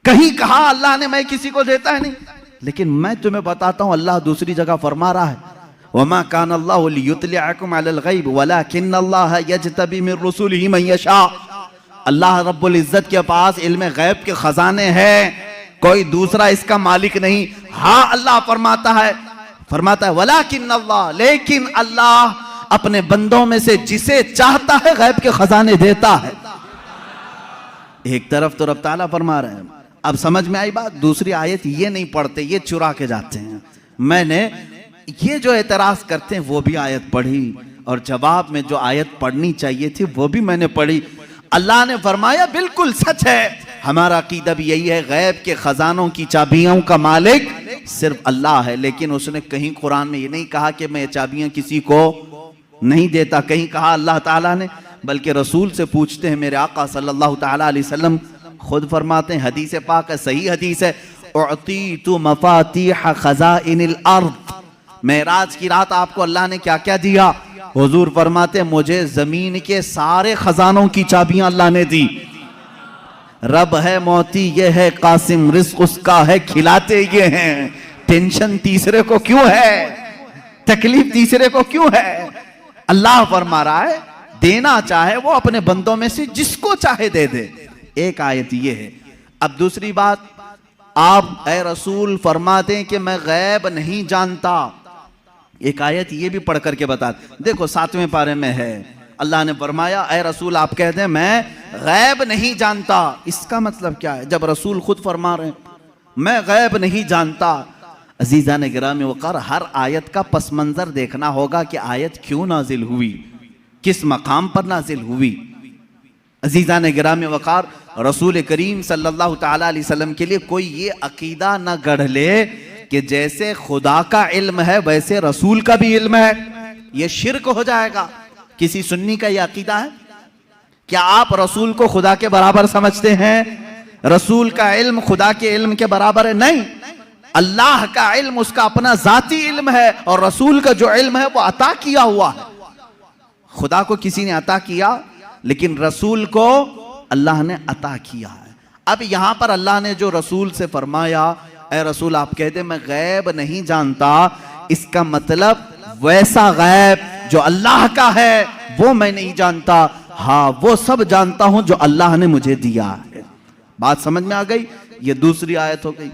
कहीं कहा अल्लाह ने मैं किसी को देता ही नहीं? लेकिन मैं तुम्हें बताता हूं, अल्लाह दूसरी जगह फरमा रहा है, वमा कान अल्लाहु लियुत्लिअकुम अलल गैब वलाकिन्नल्लाह यज्तबी मिन रुसुलिही मन यशा। अल्लाह रब्बुल इज्जत के पास इल्म गैब के खजाने हैं, कोई दूसरा इसका मालिक नहीं। हाँ, अल्लाह फरमाता है वलाकिन्नल्लाह, लेकिन अल्लाह अपने बंदों में से जिसे चाहता है गैब के खजाने देता है। एक तरफ तो रब ताला फरमा रहे हैं, अब समझ में आई बात। दूसरी आयत ये नहीं पढ़ते, ये चुरा के जाते हैं। मैंने ये जो एतराज करते हैं वो भी आयत पढ़ी, और जवाब में जो आयत पढ़नी चाहिए थी वो भी मैंने पढ़ी। अल्लाह ने फरमाया बिल्कुल सच है, हमारा अकीदा भी यही है, गैब के खजानों की चाबियों का मालिक सिर्फ अल्लाह है। लेकिन उसने कहीं कुरान में ये नहीं कहा कि मैं ये चाबियां किसी को नहीं देता, कहीं कहा अल्लाह ताला ने, बल्कि रसूल से पूछते हैं। मेरे आका सल्लल्लाहु ताला अलैहि वसल्लम खुद फरमाते हैं, हदीस पाक है, सही हदीस है, उअतीतु मफातीह खज़ाइनिल अर्द। मेराज की रात आपको अल्लाह ने क्या क्या दिया? हुजूर फरमाते हैं, मुझे जमीन के सारे खजानों की चाबियां अल्लाह ने दी। रब है मोती ये है कासिम, रिज़्क़ उसका है खिलाते ये हैं। टेंशन तीसरे को क्यों है? तकलीफ तीसरे को क्यों है? अल्लाह फरमा रहा है देना चाहे वो अपने बंदों में से जिसको चाहे दे दे। एक आयत ये है। अब दूसरी बात, आप ऐ रसूल फरमा दें कि मैं गैब नहीं जानता। एक आयत ये भी पढ़ करके बता, देखो 7वें पारे में है, अल्लाह ने फरमाया ऐ रसूल आप कह दें मैं गैब नहीं जानता। इसका मतलब क्या है? जब रसूल खुद फरमा रहे हैं मैं गैब नहीं जानता। अजीज़ान गिरामी वक़ार, हर आयत का पस मंज़र देखना होगा कि आयत क्यों नाजिल हुई, किस मकाम पर नाजिल हुई। अजीज़ान गिरामी वक़ार, रसूल करीम सल्लल्लाहु ताला अलैहि वसल्लम के लिए कोई ये अकीदा न गढ़ ले कि जैसे खुदा का इल्म है वैसे रसूल का भी इल्म है। ये शिर्क हो जाएगा। किसी सुन्नी का ये अकीदा है? क्या आप रसूल को खुदा के बराबर समझते हैं? रसूल का इल्म खुदा के इल्म के बराबर है? नहीं। अल्लाह का इल्म उसका अपना जाती इल्म है, और रसूल का जो इल्म है वो अता किया हुआ है। खुदा को किसी ने अता किया, लेकिन रसूल को अल्लाह ने अता किया है। अब यहां पर अल्लाह ने जो रसूल से फरमाया ऐ रसूल आप कहते मैं गैब नहीं जानता, इसका मतलब वैसा गैब जो अल्लाह का है वो मैं नहीं जानता, हाँ वो सब जानता हूं जो अल्लाह ने मुझे दिया है। बात समझ में आ गई? ये दूसरी आयत हो गई।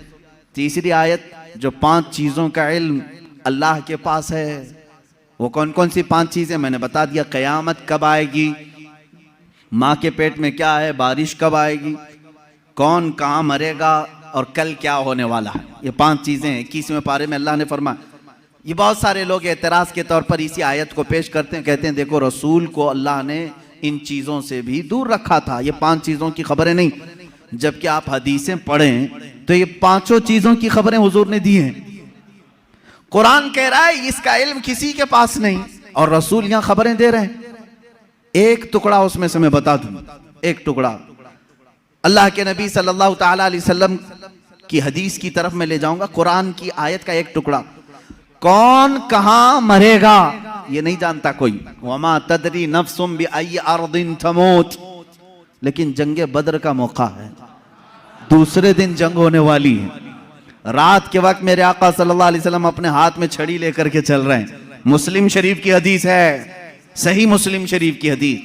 तीसरी आयत, जो 5 चीजों का इल्म अल्लाह के पास है, वो कौन कौन सी 5 चीजें मैंने बता दिया। कयामत कब आएगी, माँ के पेट में क्या है, बारिश कब आएगी, कौन कहाँ मरेगा, और कल क्या होने वाला है। ये 5 चीजें 21वें पारे में अल्लाह ने फरमाया। ये बहुत सारे लोग एतराज के तौर पर इसी आयत को पेश करते हैं, कहते हैं देखो रसूल को अल्लाह ने इन चीजों से भी दूर रखा था, ये 5 चीजों की खबरें नहीं। जबकि आप हदीसें पढ़ें तो ये 5 चीजों की खबरें हुजूर ने दी हैं। कुरान कह रहा है इसका इल्म किसी के पास नहीं, और रसूल यहां खबरें दे रहे हैं। एक टुकड़ा उसमें से मैं बता दूं, एक टुकड़ा अल्लाह के नबी सल्लल्लाहु ताला अलैहि वसल्लम की हदीस की तरफ मैं ले जाऊंगा। कुरान की आयत का एक टुकड़ा, कौन कहां मरेगा ये नहीं जानता कोई। वमा तदरी नफ्सुम बिअय्यि अर्दिन तमूत, लेकिन जंगे बद्र का मौका है, दूसरे दिन जंग होने वाली है। रात के वक्त मेरे आका सल्लल्लाहु अलैहि वसल्लम अपने हाथ में छड़ी लेकर के चल रहे हैं। मुस्लिम शरीफ की हदीस है, सही मुस्लिम शरीफ की हदीस।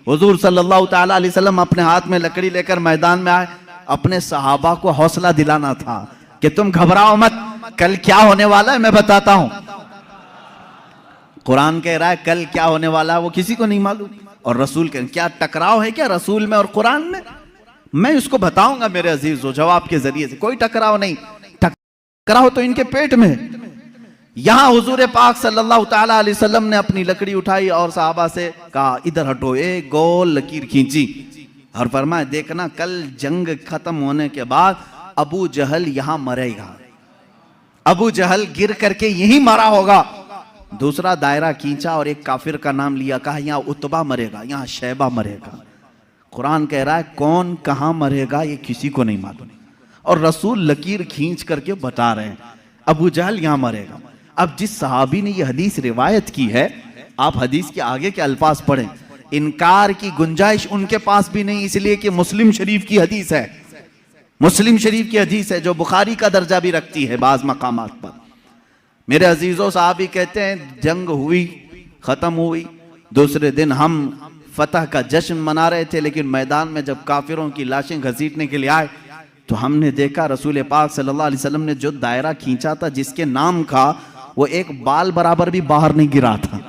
हुजूर सल्लल्लाहु ताला अलैहि वसल्लम अपने हाथ में लकड़ी लेकर मैदान में आए। अपने सहाबा को हौसला दिलाना था कि तुम घबराओ मत, कल क्या होने वाला है मैं बताता हूं। कुरान कह रहा है कल क्या होने वाला है वो किसी को नहीं मालूम, और रसूल कह क्या टकराव है क्या रसूल में और कुरान में? मैं इसको बताऊंगा मेरे अजीजों जवाब के जरिए से। कोई टकराव नहीं, टकराव तो इनके पेट में। यहां हुजूर पाक सल्लल्लाहु ताला अलैहि वसल्लम ने अपनी लकड़ी उठाई और सहाबा से कहा इधर हटो, एक गोल लकीर खींची और फरमाया देखना कल जंग खत्म होने के बाद अबू जहल यहां मरेगा, अबू जहल गिर करके यहीं मरा होगा। दूसरा दायरा खींचा और एक काफिर का नाम लिया, कहा यहां उतबा मरेगा, यहां शैबा मरेगा। कुरान कह रहा है कौन कहां मरेगा ये किसी को नहीं मालूम, और रसूल लकीर खींच करके बता रहे हैं अबू जहल यहां मरेगा। अब जिस सहाबी ने ये हदीस रिवायत की है, आप हदीस के आगे के अल्फाज पढ़ें, इनकार की गुंजाइश उनके पास भी नहीं, इसलिए कि मुस्लिम शरीफ की हदीस है, मुस्लिम शरीफ की हदीस है जो बुखारी का दर्जा भी रखती है बाज मकामात पर। मेरे अजीजों साहबी कहते हैं जंग हुई, खत्म हुई, दूसरे दिन हम फतह का जश्न मना रहे थे, लेकिन मैदान में जब काफिरों की लाशें घसीटने के लिए आए तो हमने देखा रसूल पाक सल्लल्लाहु अलैहि वसल्लम ने जो दायरा खींचा था जिसके नाम का, वो एक बाल बराबर भी बाहर नहीं गिरा था,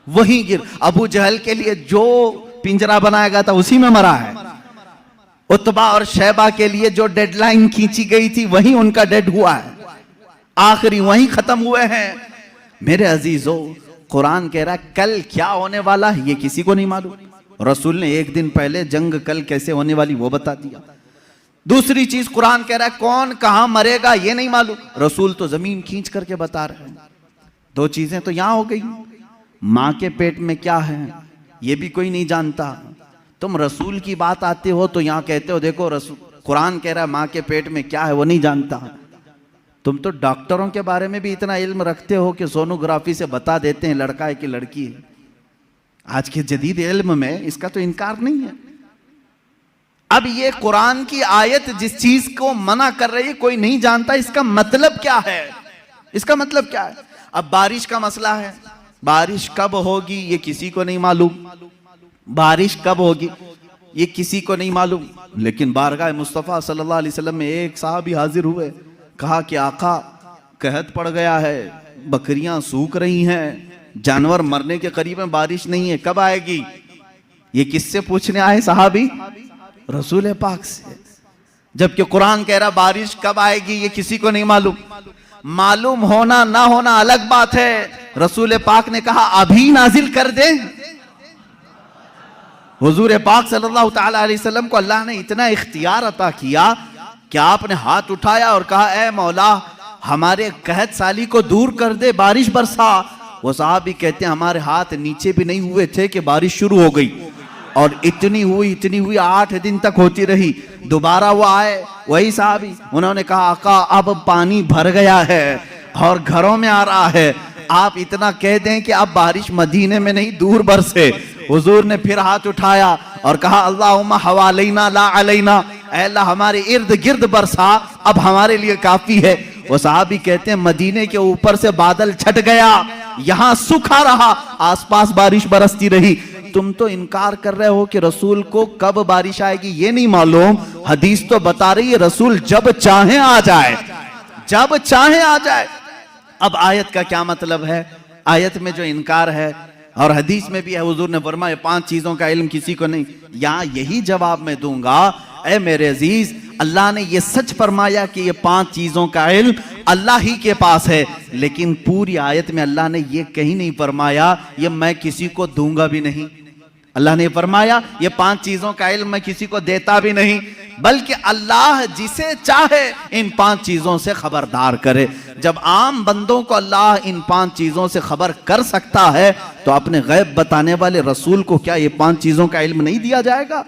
वही गिर। अबू जहल के लिए जो पिंजरा बनाया गया था उसी में मरा है। उतबा और शैबा के लिए जो डेडलाइन खींची गई थी वही उनका डेड हुआ है, आखिरी वही खत्म हुए हैं। मेरे अजीजों कुरान कह रहा है कल क्या होने वाला है ये किसी को नहीं मालूम। रसूल ने एक दिन पहले जंग कल कैसे होने वाली वो बता दिया। दूसरी चीज कुरान कह रहा है कौन कहां मरेगा ये नहीं मालूम, रसूल तो जमीन खींच करके बता रहे हैं। 2 चीजें तो यहां हो गई, मां के पेट में क्या है ये भी कोई नहीं जानता। तुम रसूल की बात आते हो तो यहां कहते हो देखो रसूल, कुरान कह रहा है मां के पेट में क्या है वो नहीं जानता। तुम तो डॉक्टरों के बारे में भी इतना इल्म रखते हो कि सोनोग्राफी से बता देते हैं लड़का है कि लड़की है। आज के जदीद इल्म में इसका तो इनकार नहीं है। अब ये कुरान की आयत जिस चीज को मना कर रही है कोई नहीं जानता, इसका मतलब क्या है, इसका मतलब क्या है? अब बारिश का मसला है, बारिश कब होगी ये किसी को नहीं मालूम, बारिश कब होगी ये किसी को नहीं मालूम। लेकिन बारगाह मुस्तफ़ा सल्लल्लाहु अलैहि वसल्लम में एक साहबी हाजिर हुए, कहा कि आका कहत पड़ गया है, बकरियां सूख रही हैं, जानवर मरने के करीब में, बारिश नहीं है, कब आएगी? ये किससे पूछने आए साहबी? रसूल पाक से। जबकि कुरान कह रहा बारिश कब आएगी ये किसी को नहीं मालूम। मालूम होना ना होना अलग बात है। रसूल पाक ने कहा अभी नाजिल कर दे। हुजूर पाक सल्लल्लाहु ताला अलैहि वसल्लम को अल्लाह ने इतना इख्तियार अता किया कि आपने हाथ उठाया और कहा ए मौला हमारे कहत साली को दूर कर दे, बारिश बरसा। वो साहब भी कहते हैं हमारे हाथ नीचे भी नहीं हुए थे कि बारिश शुरू हो गई, और इतनी हुई 8 दिन तक होती रही। दोबारा वो आए वही साहबी, उन्होंने कहा आका अब पानी भर गया है और घरों में आ रहा है, आप इतना कह दें कि अब बारिश मदीने में नहीं दूर बरसे। हुजूर ने फिर हाथ उठाया और कहा अल्लाहुम्मा हवालैना ला अलैना, ऐ अल्लाह हमारे इर्द गिर्द बरसा, अब हमारे लिए काफी है। वो साहबी कहते हैं मदीने के ऊपर से बादल छट गया, यहां सूखा रहा, आसपास बारिश बरसती रही। तुम तो इनकार कर रहे हो कि रसूल को कब बारिश आएगी ये नहीं मालूम। हदीस तो बता रही है रसूल जब चाहे आ जाए, जब चाहे आ जाए। अब आयत का क्या मतलब है? आयत में जो इनकार है और हदीस में भी है, हुजूर ने फरमाया 5 चीजों का इल्म किसी को नहीं। यहां यही जवाब मैं दूंगा, ऐ मेरे अजीज अल्लाह ने ये सच फरमाया कि ये 5 चीजों का इल्म अल्लाह ही के पास है, लेकिन पूरी आयत में अल्लाह ने ये कहीं नहीं फरमाया ये मैं किसी को दूंगा भी नहीं। अल्लाह ने फरमाया ये 5 चीजों का इल्म मैं किसी को देता भी नहीं, बल्कि अल्लाह जिसे चाहे इन 5 चीजों से खबरदार करे। जब आम बंदों को अल्लाह इन 5 चीजों से खबर कर सकता है तो अपने गैब बताने वाले रसूल को क्या ये 5 चीजों का इल्म नहीं दिया जाएगा?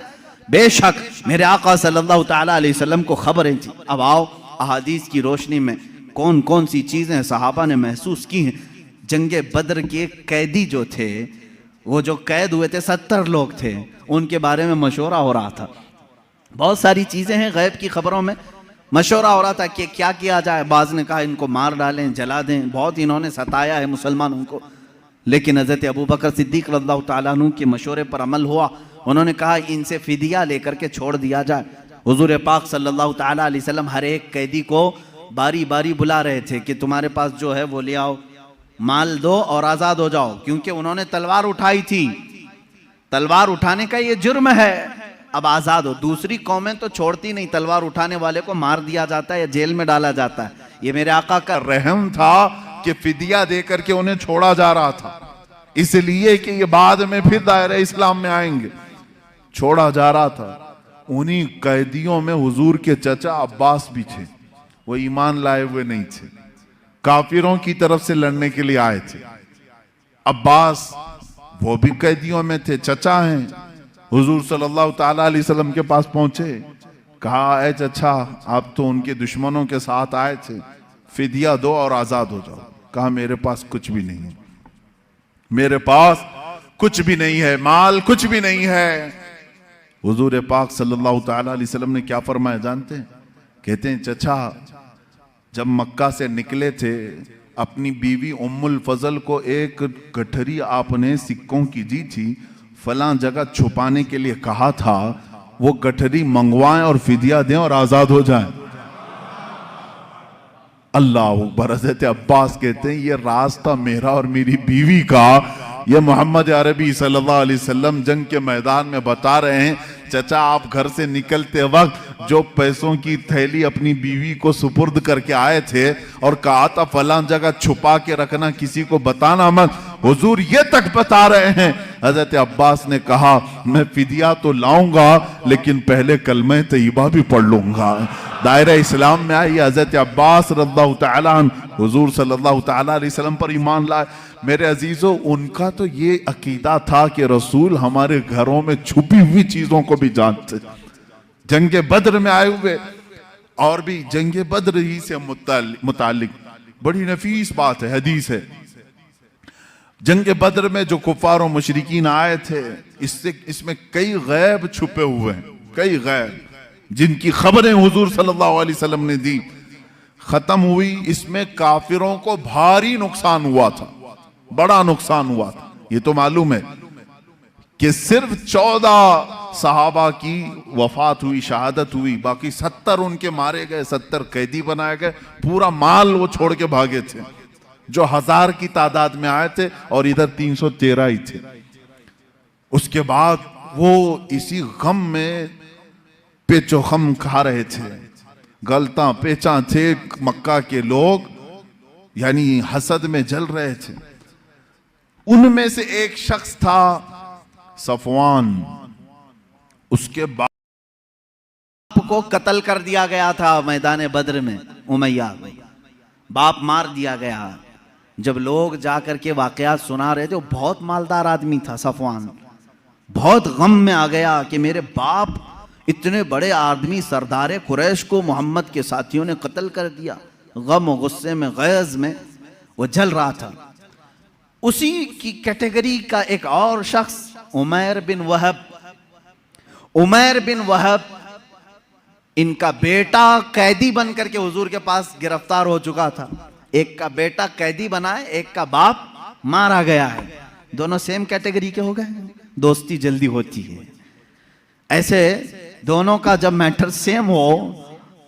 बेशक मेरे आका सल्लल्लाहु ताला अलैहि वसल्लम को खबरें थी। अब आओ अहादीस की रोशनी में कौन कौन सी चीजें सहाबा ने महसूस की हैं। जंगे बद्र के कैदी जो थे, वो जो कैद हुए थे 70 लोग थे, उनके बारे में मशवरा हो रहा था। बहुत सारी चीजें हैं गैब की खबरों में, मशवरा हो रहा था कि क्या किया जाए। बाज ने कहा इनको मार डालें, जला दें, बहुत इन्होंने सताया है मुसलमानों को। लेकिन हज़रत अबू बकर सिद्दीक़ रज़ियल्लाहु ताला अन्हु के मशवरे पर अमल हुआ। उन्होंने कहा इनसे फिदिया लेकर के छोड़ दिया जाए। हुज़ूर पाक सल्लल्लाहु ताला अलैहि वसल्लम हर एक कैदी को बारी बारी बुला रहे थे कि तुम्हारे पास जो है वो ले आओ, माल दो और आज़ाद हो जाओ, क्योंकि उन्होंने तलवार उठाई थी। तलवार उठाने का ये जुर्म है, अब आज़ाद हो। दूसरी कौमें तो छोड़ती नहीं, तलवार उठाने वाले को मार दिया जाता है या जेल में डाला जाता है। ये मेरे आका का रहम था कि फिदिया देकर के उन्हें छोड़ा जा रहा था, इसलिए कि ये बाद में फिर दायरे इस्लाम में आएंगे, छोड़ा जा रहा था। उन्हीं कैदियों में हुजूर के चचा अब्बास भी थे। वो ईमान लाए हुए नहीं थे, काफिरों की तरफ से लड़ने के लिए आए थे। अब्बास वो भी कैदियों में थे, चचा हैं। हुजूर सल्लल्लाहु ताला अलैहि वसल्लम के पास पहुंचे, कहा ऐ चचा आप तो उनके दुश्मनों के साथ आए थे, फिदिया दो और आजाद हो जाओ। कहा मेरे पास कुछ भी नहीं है, मेरे पास कुछ भी नहीं है, माल कुछ भी नहीं है। हुजूर पाक सल्लल्लाहु ताला अलैहि वसल्लम ने क्या फरमाया जानते हैं? कहते हैं चचा जब मक्का से निकले थे अपनी बीवी उम्मुल फजल को एक गठरी आपने सिक्कों की दी थी, फलां जगह छुपाने के लिए कहा था, वो गठरी मंगवाएं और फिदिया दें और आजाद हो जाएं। अल्लाह अकबर। हज़रत अब्बास कहते हैं ये रास्ता मेरा और मेरी बीवी का, ये मोहम्मद अरबी सल्लल्लाहु अलैहि वसल्लम जंग के मैदान में बता रहे हैं। चचा आप घर से निकलते वक्त जो पैसों की थैली अपनी बीवी को सुपुर्द करके आए थे और कहा था फलां जगह छुपा के रखना, किसी को बताना मत, हुजूर ये तक बता रहे हैं। हजरत अब्बास ने कहा मैं फिदिया तो लाऊंगा लेकिन पहले कलमे तैयबा भी पढ़ लूंगा। दायरा इस्लाम में आई हजरत अब्बास रज़ियल्लाहु ताला अन्हु हुजूर सल्लल्लाहु ताला अलैहि वसल्लम पर ईमान लाए। मेरे अजीजों उनका तो ये अकीदा था कि रसूल हमारे घरों में छुपी हुई चीजों को भी जानते। जंगे बद्र में आए हुए और भी जंगे बद्र ही से मुतालिक बड़ी नफीस बात है, हदीस है। जंगे बद्र में जो कुफार और मुशरिकीन आए थे, इसमें कई गैब छुपे हुए हैं, कई गैब जिनकी खबरें हुजूर सल्लल्लाहु अलैहि वसल्लम ने दी। खत्म हुई, इसमें काफिरों को भारी नुकसान हुआ था, बड़ा नुकसान हुआ था। ये तो मालूम है कि सिर्फ 14 सहाबा की वफात हुई, शहादत हुई, बाकी 70 उनके मारे गए, 70 कैदी बनाए गए, पूरा माल वो छोड़ के भागे थे जो 1000 की तादाद में आए थे और इधर 313 ही थे। उसके बाद वो इसी गम में पेचो खम खा रहे थे, गलता पेचा थे मक्का के लोग, यानी हसद में जल रहे थे। उनमें से एक शख्स था सफवान, उसके बाप को कत्ल कर दिया गया था मैदान बद्र में, उमैया बाप मार दिया गया। जब लोग जाकर के वाकयात सुना रहे थे, वो बहुत मालदार आदमी था सफवान, बहुत गम में आ गया कि मेरे बाप इतने बड़े आदमी सरदार कुरैश को मोहम्मद के साथियों ने कत्ल कर दिया। गम और गुस्से में, गैज में वो जल रहा था। उसी की कैटेगरी का एक और शख्स उमैर बिन वहब, उमैर बिन वहब इनका बेटा कैदी बन करके हुजूर के पास गिरफ्तार हो चुका था। एक का बेटा कैदी बना है, एक का बाप मारा गया है। दोनों सेम कैटेगरी के हो गए, दोस्ती जल्दी होती है। ऐसे दोनों का जब मैटर सेम हो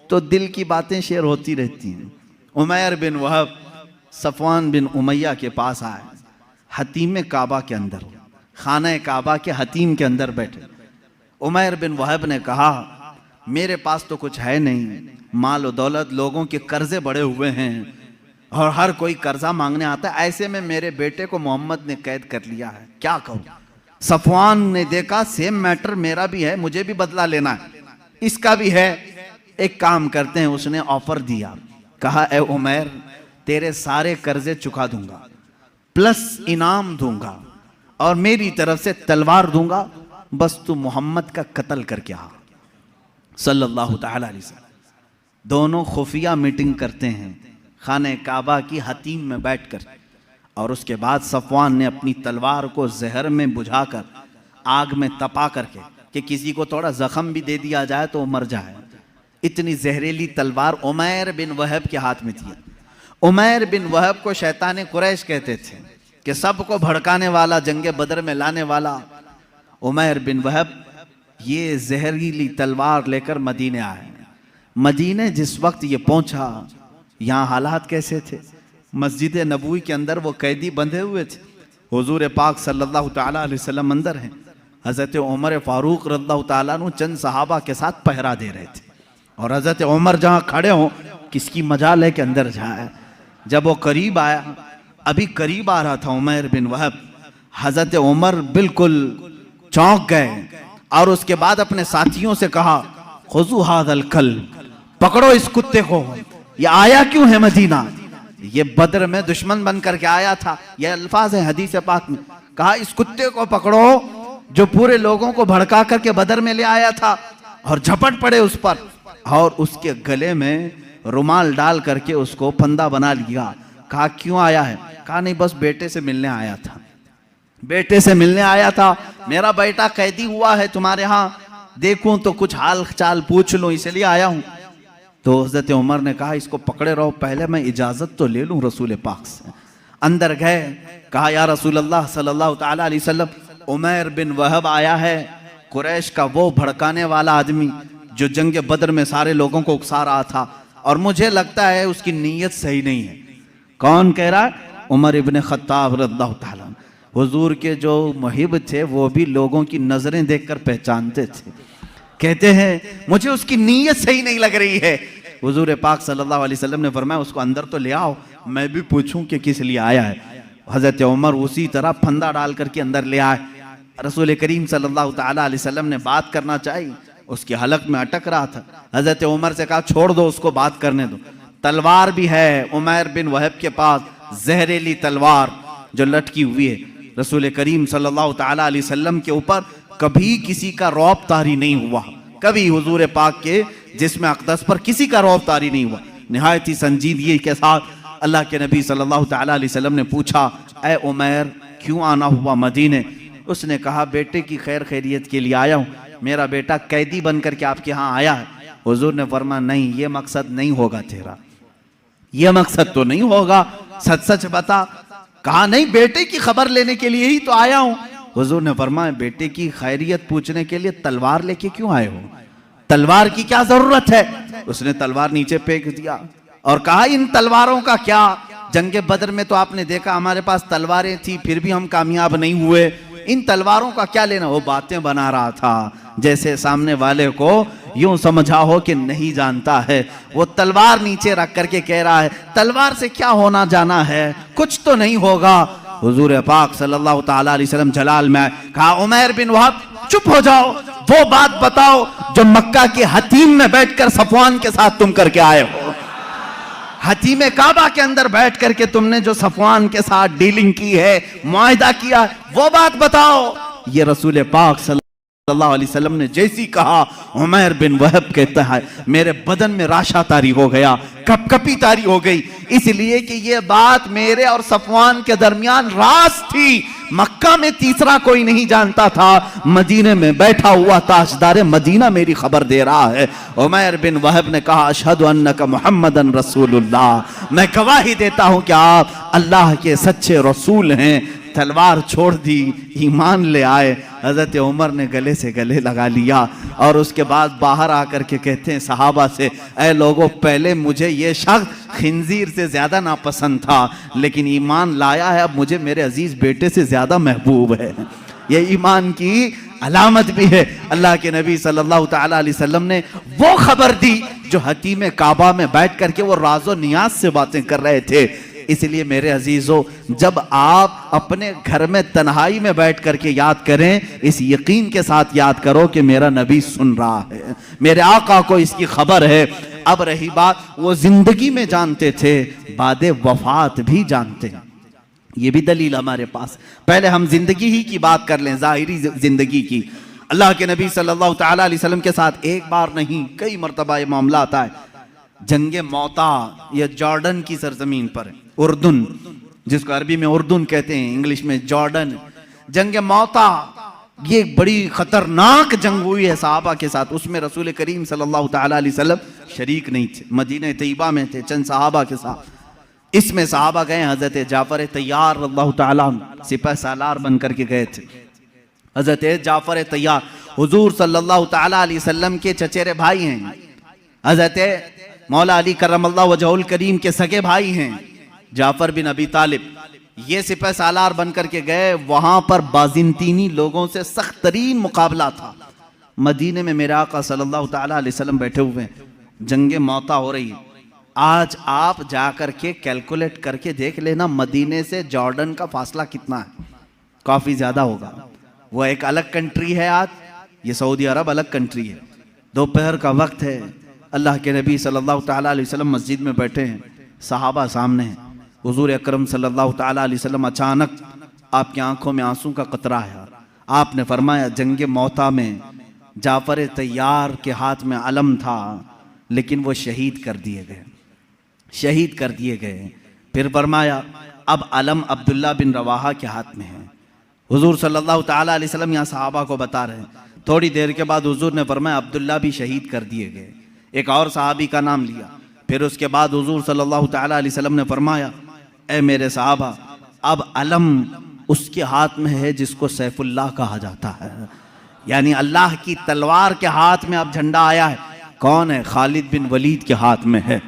तो दिल की बातें शेयर होती रहती हैं। उमैर बिन वहब सफवान बिन उमैया के पास आए, हतीम काबा के अंदर, खाना काबा के हतीम के अंदर बैठे। उमैर बिन वहब ने कहा मेरे पास तो कुछ है नहीं, माल और दौलत, लोगों के कर्जे बड़े हुए हैं और हर कोई कर्जा मांगने आता है, ऐसे में मेरे बेटे को मोहम्मद ने कैद कर लिया है, क्या करूं। सफवान ने देखा सेम मैटर मेरा भी है, मुझे भी बदला लेना है, इसका भी है, एक काम करते हैं। उसने ऑफर दिया, कहा ए उमैर तेरे सारे कर्जे चुका दूंगा प्लस इनाम दूंगा और मेरी तरफ से तलवार दूंगा, बस तू मोहम्मद का कत्ल करके आ। सल्लल्लाहु तआला अलैहि वसल्लम दोनों खुफिया मीटिंग करते हैं खाने काबा की हतीम में बैठकर, और उसके बाद सफवान ने अपनी तलवार को जहर में बुझाकर आग में तपा करके कि किसी को थोड़ा जख्म भी दे दिया जाए तो मर जाए, इतनी जहरीली तलवार उमैर बिन वहब के हाथ में थी। उमैर बिन वहब को शैतान कुरैश कहते थे कि सबको भड़काने वाला, जंगे बदर में लाने वाला। उमैर बिन वहब ये जहरीली तलवार लेकर मदीने आए। मदीने जिस वक्त ये पहुंचा, यहाँ हालात कैसे थे? मस्जिद नबवी के अंदर वो कैदी बंधे हुए थे, हुजूर पाक सल्लल्लाहु तआला अलैहि वसल्लम अंदर हैं, हज़रत उमर फारूक रज़ियल्लाहु तआला अन्हु चंद सहाबा के साथ पहरा दे रहे थे, और हज़रत उमर जहाँ खड़े हों किसकी मजाल है कि अंदर जाए। जब वो करीब आया, अभी करीब आ रहा था उमैर बिन वहब, हज़रत उमर बिल्कुल चौंक गए और उसके बाद अपने साथियों से कहा खुज़ू हाज़ल कल्ब, पकड़ो इस कुत्ते को, ये आया क्यों है मदीना, ये बदर में दुश्मन बन करके आया था, ये अल्फाज है हदीस पाक में। कहा इस कुत्ते को पकड़ो जो पूरे लोगों को भड़का करके बदर में ले आया था, और झपट पड़े उस पर और उसके गले में रुमाल डाल करके उसको फंदा बना लिया। कहा क्यों आया है? कहा नहीं बस बेटे से मिलने आया था, बेटे से मिलने आया था, मेरा बेटा कैदी हुआ है तुम्हारे यहाँ, देखूं तो कुछ हाल चाल पूछ लूं इसलिए आया हूं। तो हज़रत उमर ने कहा इसको पकड़े रहो, पहले मैं इजाजत तो ले लूं रसूल पाक से। अंदर गए, कहा या रसूल अल्लाह सल्लल्लाहु तआला अलैहि वसल्लम, उमैर बिन वहब आया है, कुरैश का वो भड़काने वाला आदमी जो जंग बदर में सारे लोगों को उकसा रहा था, और मुझे लगता है उसकी नीयत सही नहीं है। कौन कह रहा है? उमर इब्न खत्ताब रज़ियल्लाहु तआला। हुजूर के जो मुहिब थे वो भी लोगों की नजरें देखकर पहचानते थे, कहते हैं मुझे उसकी नीयत सही नहीं लग रही है। हुजूर पाक सल्लल्लाहु अलैहि वसल्लम ने फरमाया उसको अंदर तो ले आओ, मैं भी पूछूं कि किस लिए आया है। हजरत उमर उसी तरह फंदा डाल करके अंदर ले आए। रसूल करीम सल्लल्लाहु तआला अलैहि वसल्लम ने बात करना चाहिए, उसकी हलक में अटक रहा था। हजरत उमर से कहा छोड़ दो उसको, बात करने दो। तलवार भी है उमैर बिन वहब के पास, जहरीली तलवार जो लटकी हुई है। रसूल करीम सल्लल्लाहु तआला अलैहि वसल्लम के ऊपर कभी किसी का रौब तारी नहीं हुआ, कभी हुजूर पाक के जिस्म अक़दस पर किसी का रौब तारी नहीं हुआ। निहायत ही संजीदगी के साथ अल्लाह के नबी सल्लल्लाहु तआला अलैहि वसल्लम ने पूछा ए उमैर क्यों आना हुआ मदीने? उसने कहा बेटे की खैर खैरियत के लिए आया हूँ, मेरा बेटा कैदी बन करके आपके यहाँ आया है। हुजूर ने फरमाया नहीं, ये मकसद नहीं होगा तेरा, ये मकसद तो नहीं होगा, सच सच बता। कहा नहीं, बेटे की खबर लेने के लिए ही तो आया हूं। हुजूर ने फरमाया बेटे की खैरियत पूछने के लिए तलवार लेके क्यों आए हो? तलवार की क्या जरूरत है? उसने तलवार नीचे फेंक दिया और कहा इन तलवारों का क्या, जंगे बदर में तो आपने देखा हमारे पास तलवारें थी फिर भी हम कामयाब नहीं हुए, इन तलवारों का क्या लेना? वो बातें बना रहा था जैसे सामने वाले को यूं समझा हो कि नहीं जानता है। वो तलवार नीचे रख करके कह रहा है तलवार से क्या होना जाना है, कुछ तो नहीं होगा। हुजूर पाक सल्लल्लाहु तआला अलैहि वसल्लम जलाल में कहा उमैर बिन वहब चुप हो जाओ, वो बात बताओ जो मक्का के हतीम में बैठकर सफवान के साथ तुम करके आए हो। हतीम काबा के अंदर बैठ करके तुमने जो सफवान के साथ डीलिंग की है, मुआहिदा किया, वो बात बताओ। ये रसूल पाक सल्लल्लाहु अलैहि वसल्लम ने जैसी कहा, उमैर बिन वहब कहता है मेरे बदन में राशा तारी हो गया, कपकपी तारी हो गई, इसलिए कि ये बात मेरे और सफवान के दरमियान राज थी। मक्का में तीसरा कोई नहीं जानता था, मदीने में बैठा हुआ ताजदार मदीना मेरी खबर दे रहा है। उमैर बिन वहब ने कहा अशहदु अन्नका मुहम्मदन रसूलुल्लाह, मैं गवाही देता हूं कि आप अल्लाह के सच्चे रसूल हैं। तलवार छोड़ दी, ईमान ले आए। हजरत उमर ने गले से गले लगा लिया और उसके बाद बाहर आकर के कहते हैं सहाबा से, ऐ लोगों पहले मुझे ये शख्स खिंजीर से ज्यादा नापसंद था, लेकिन ईमान लाया है, अब मुझे मेरे अजीज बेटे से ज्यादा महबूब है। ये ईमान की अलामत भी है। अल्लाह के नबी सल्लल्लाहु ताला अलैहि वसल्लम ने वो खबर दी जो हतीम काबा में बैठ करके वो राज़ो नियाज से बातें कर रहे थे। इसलिए मेरे अजीजों, जब आप अपने घर में तन्हाई में बैठ करके याद करें, इस यकीन के साथ याद करो कि मेरा नबी सुन रहा है, मेरे आका को इसकी खबर है। अब रही बात, वो जिंदगी में जानते थे, बादे वफात भी जानते हैं। ये भी दलील हमारे पास। पहले हम जिंदगी ही की बात कर लें, जाहिरी जिंदगी की। अल्लाह के नबी सल्लल्लाहु ताला अलैहि वसल्लम के साथ एक बार नहीं कई मरतबा ये मामला आता है। जंगे मौता ये जॉर्डन की सरजमीन पर है, उर्दुन, जिसको अरबी में उर्दुन कहते हैं, इंग्लिश में जॉर्डन। जंगे मौता ये एक बड़ी खतरनाक जंग हुई है सहाबा के साथ। उसमें रसूल करीम सल्लल्लाहु ताला अलैहि वसल्लम शरीक नहीं थे, मदीना तैयबा में थे चंद सहाबा के साथ। इसमें सहाबा गए, हजरत जाफर तैयार अल्लाह ताला सिपह सालार बन करके गए थे। हजरत जाफर तैयार हुजूर सल्लल्लाहु ताला अलैहि वसल्लम के चचेरे भाई हैं, हजरत मौला अली करमल्लाहु वजहुल करीम के सगे भाई हैं जाफर बिन अबी तालिब। ये सिपह सालार बन करके गए, वहां पर बाजिंतीनी लोगों से सख्त तरीन मुकाबला था। मदीने में मेरे आका सल्लल्लाहु ताला अलैहि वसल्लम बैठे हुए हैं, जंगे मौता हो रही है। आज आप जाकर के कैलकुलेट करके देख लेना, मदीने से जॉर्डन का फासला कितना है, काफी ज्यादा होगा। वो एक अलग कंट्री है, आज ये सऊदी अरब अलग कंट्री है। दोपहर का वक्त है, अल्लाह के नबी सल्लल्लाहु ताला अलैहि वसल्लम मस्जिद में बैठे हैं, सहाबा सामने हैं। हुजूर अकरम सल्लल्लाहु ताला अलैहि वसल्लम अचानक आपकी आंखों में आंसू का कतरा है। आपने फरमाया, जंगे मौता में जाफर तैयार के हाथ में अलम था, लेकिन वो शहीद कर दिए गए, शहीद कर दिए गए। फिर फरमाया, अब अलम अब्दुल्ला बिन रवाहा के हाथ में है। हुजूर सल्लल्लाहु ताला अलैहि वसल्लम यहाँ सहाबा को बता रहे हैं। थोड़ी देर के बाद हुजूर ने फरमाया, अब्दुल्ला भी शहीद कर दिए गए। एक और सहाबी का नाम लिया। फिर उसके बाद हुजूर सल्लल्लाहु ताला अलैहि वसल्लम ने फरमाया, ए मेरे सहाबा, अब अलम उसके हाथ में है जिसको सैफुल्लाह कहा जाता है, यानी अल्लाह की तलवार के हाथ में अब झंडा आया है। कौन है? खालिद बिन वलीद के हाथ में है।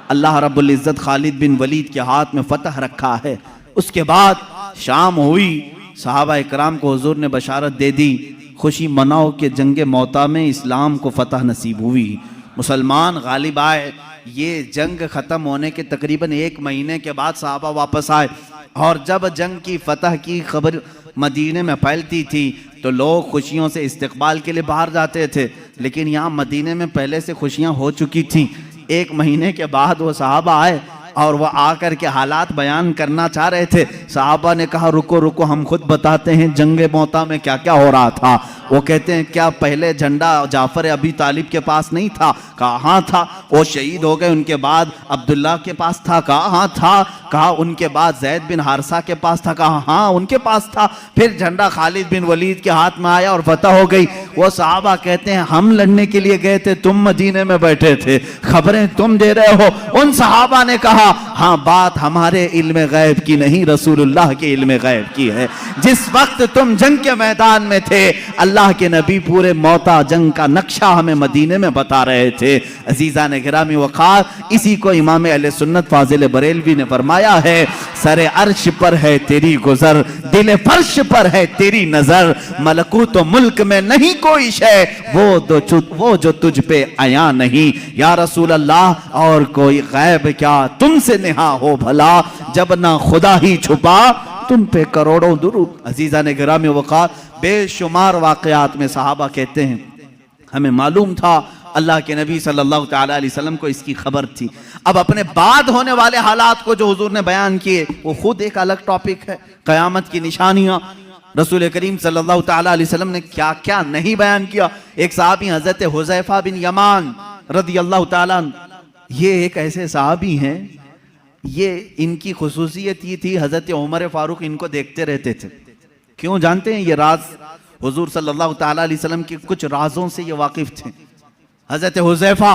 अल्लाह रब्बुल इज्जत खालिद बिन वलीद के हाथ में फतह रखा है। उसके बाद शाम हुई, सहाबा इकराम को हुजूर ने बशारत दे दी, खुशी मनाओ कि जंगे मौता में इस्लाम को फतह नसीब हुई, मुसलमान गालिब आए। ये जंग ख़त्म होने के तकरीबन 1 महीने के बाद सहाबा वापस आए, और जब जंग की फतह की खबर मदीने में फैलती थी तो लोग खुशियों से इस्तकबाल के लिए बाहर जाते थे, लेकिन यहाँ मदीने में पहले से खुशियाँ हो चुकी थी। 1 महीने के बाद वो सहाबा आए और वह आकर के हालात बयान करना चाह रहे थे। सहाबा ने कहा, रुको रुको, हम खुद बताते हैं जंगे मौता में क्या क्या हो रहा था। वो कहते हैं, क्या पहले झंडा जाफर अबी तालिब के पास नहीं था? कहा हाँ था। वो शहीद हो गए, उनके बाद अब्दुल्ला के पास था? कहा हाँ था। कहा उनके बाद जैद बिन हारसा के पास था? कहा हाँ उनके पास था। फिर झंडा खालिद बिन वलीद के हाथ में आया और फतह हो गई। वो सहाबा कहते हैं, हम लड़ने के लिए गए थे, तुम मदीने में बैठे थे, खबरें तुम दे रहे हो। उन सहाबा ने कहा, हाँ बात हमारे इल्म गैब की नहीं, रसूलुल्लाह के इल्म गैब की है। जिस वक्त तुम जंग के मैदान में थे, अल्लाह के नबी पूरे मौता जंग का नक्शा हमें मदीने में बता रहे थे। अजीजा ने गिरामी वक़ार, इसी को इमाम अहले सुन्नत फाजिल बरेलवी ने फरमाया है, सरे अर्श पर है तेरी गुजर, दिल फर्श पर है तेरी नजर, मलकूत मुल्क में नहीं कोई शय, वो जो तुझ पे आया नहीं। या रसूल अल्लाह, और कोई गैब क्या तुमसे नेहा हो भला, जब ना खुदा ही छुपा तुम पे करोड़ों दुरूद। अजीजा ने गिरामी वक़ार, बेशुमार वाक़यात में सहाबा कहते हैं, हमें मालूम था अल्लाह के नबी सल्लल्लाहु ताला अलैहि वसल्लम को इसकी खबर थी। अब अपने बाद होने वाले हालात को जो हुजूर ने बयान किए, वो खुद एक अलग टॉपिक है। क़यामत की निशानियां, रसूल करीम सल्लल्लाहु ताला अलैहि वसल्लम ने क्या क्या नहीं बयान किया। एक सहाबी हजरत हुज़ैफा बिन यमान रदी अल्लाह ताला, ये एक ऐसे सहाबी हैं, ये इनकी खुसूसियत ये थी, हजरत उमर फारूक इनको देखते रहते थे। क्यों जानते हैं? ये राज हुजूर सल्लल्लाहु ताला अलैहि वसल्लम के कुछ राजों से ये वाकिफ थे। हजरत हुज़ैफा,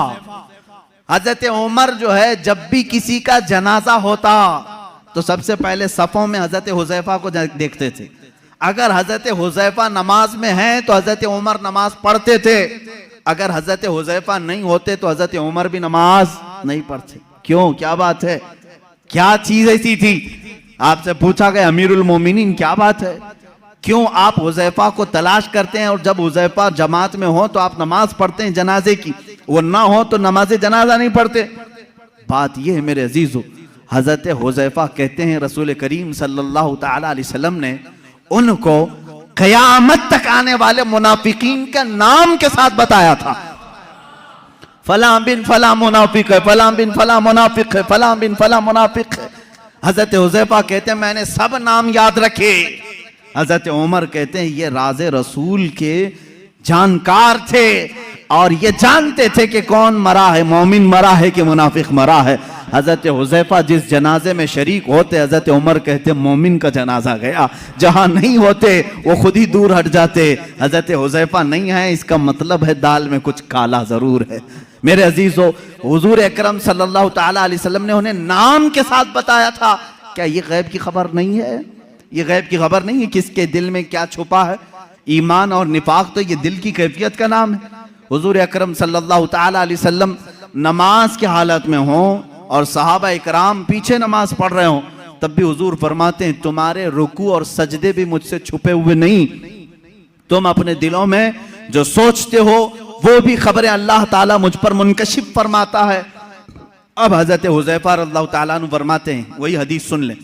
हजरत उमर जो है, जब भी किसी का जनाजा होता तो सबसे पहले सफों में हजरत हुज़ैफा को देखते थे। अगर हजरत हुज़ैफा नमाज में हैं तो हजरत उमर नमाज पढ़ते थे, अगर हजरत हुज़ैफा नहीं होते तो हजरत उमर भी नमाज नहीं पढ़ते। क्यों? क्या बात है? क्या चीज ऐसी थी? आपसे पूछा गया, अमीरुल मोमिनीन क्या बात है? क्यों आप हुज़ैफा को तलाश करते हैं और जब हुज़ैफा जमात में हो तो आप नमाज पढ़ते हैं जनाजे की, वो ना हो तो नमाज जनाजा नहीं पढ़ते? बात यह है मेरे अजीजों, हजरत हुज़ैफा कहते हैं रसूल करीम सल्लल्लाहु ताला अलैहि वसल्लम ने उनको क़यामत तक आने वाले मुनाफिकीन का नाम के साथ बताया था। फला बिन फला मुनाफिक है, फला बिन फला मुनाफिक है, फला बिन फला मुनाफिक है। हजरत हुज़ैफा कहते हैं मैंने सब नाम याद रखे। हजरत उमर कहते हैं ये राज़े रसूल के जानकार थे और ये जानते थे कि कौन मरा है, मोमिन मरा है कि मुनाफिक मरा है। हजरत हुज़ैफा जिस जनाजे में शरीक होते, हजरत उमर कहते मोमिन का जनाजा गया, जहां नहीं होते वो खुद ही दूर हट जाते। हजरत हुज़ैफा नहीं है इसका मतलब है दाल में कुछ काला जरूर है। मेरे अजीजों, हुजूर अकरम सल्लल्लाहु ताला अलैहि वसल्लम ने उन्हें नाम के साथ बताया था। क्या ये गैब की खबर नहीं है? ये गैब की खबर नहीं है किसके दिल में क्या छुपा है? ईमान और निफाक तो ये दिल की कैफियत का नाम है। हुजूर अकरम सल्लल्लाहु ताला अलैहि वसल्लम नमाज की हालत में हो और सहाबा इकराम पीछे नमाज पढ़ रहे हो, तब भी हुजूर फरमाते हैं तुम्हारे रुकू और सजदे भी मुझसे छुपे हुए नहीं, तुम अपने दिलों में जो सोचते हो वो भी खबरें अल्लाह ताला मुझ पर मुनकशिफ फरमाता है। अब हजरत हुज़ैफा रज़ियल्लाहु ताला अन्हु फरमाते हैं, वही हदीस सुन लें।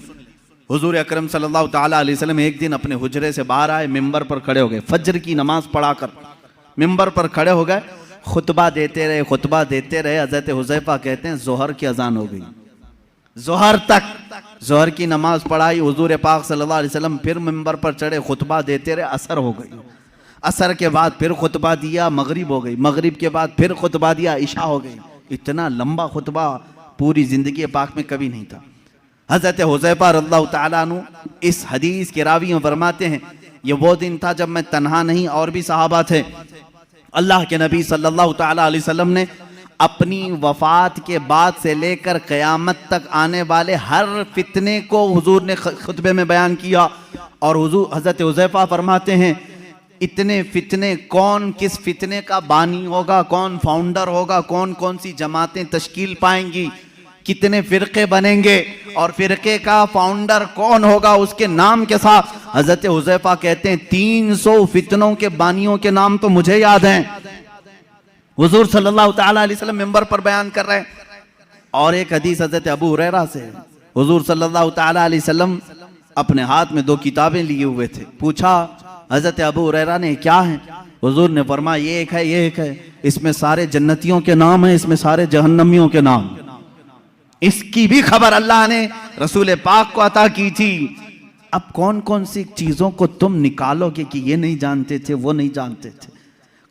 हुजूर अकरम सल्लल्लाहु ताला अलैहि वसल्लम एक दिन अपने हुजरे से बाहर आए, मिंबर पर खड़े हो गए, फज्र की नमाज पढ़ाकर मिंबर पर खड़े हो गए, खुतबा देते रहे, खुतबा देते रहे। हजरत हुज़ैफा कहते हैं जोहर की अजान हो गई, जोहर तक जोहर की नमाज पढ़ाई। हुजूर पाक सल्लल्लाहु अलैहि वसल्लम फिर मिंबर पर चढ़े, खुतबा देते रहे, असर हो गई। असर के बाद फिर खुतबा दिया, मगरिब हो गई। मगरिब के बाद फिर खुतबा दिया, इशा हो गई। इतना लंबा खुतबा पूरी जिंदगी पाक में कभी नहीं था। हजरत हुज़ैफा रज़ियल्लाहु ताला अन्हु इस हदीस के रावी फरमाते हैं ये वो दिन था जब मैं तन्हा नहीं और भी सहाबा थे। अल्लाह के नबी सल्लल्लाहु ताला अलैहि वसल्लम ने अपनी वफात के बाद से लेकर क़यामत तक आने वाले हर फितने को हुजूर ने खुतबे में बयान किया। और हुजूर हजरत हुज़ैफा फरमाते हैं इतने फितने, कौन किस फितने का बानी होगा, कौन फाउंडर होगा, कौन कौन सी जमातें तश्कील पाएंगी, कितने फिरके बनेंगे और फिरके का फाउंडर कौन होगा, उसके नाम के साथ हजरत हुज़ैफा कहते हैं 300 फितनों के बानियों के नाम तो मुझे याद हैं। हुजूर सल्लल्लाहु ताला अलैहि वसल्लम मिंबर पर बयान कर रहे हैं। और एक हदीस हजरत अबू हुरैरा से, हुजूर सल्लल्लाहु ताला अलैहि वसल्लम अपने हाथ में 2 किताबें लिए हुए थे। पूछा हजरत अबू हुरैरा ने क्या है? हुजूर ने फरमाया ये एक है, ये एक है, इसमें सारे जन्नतियों के नाम है, इसमें सारे जहन्नमियों के नाम। इसकी भी खबर अल्लाह ने रसूल पाक को अता की थी। अब कौन कौन सी चीजों को तुम निकालोगे कि ये नहीं जानते थे, वो नहीं जानते थे,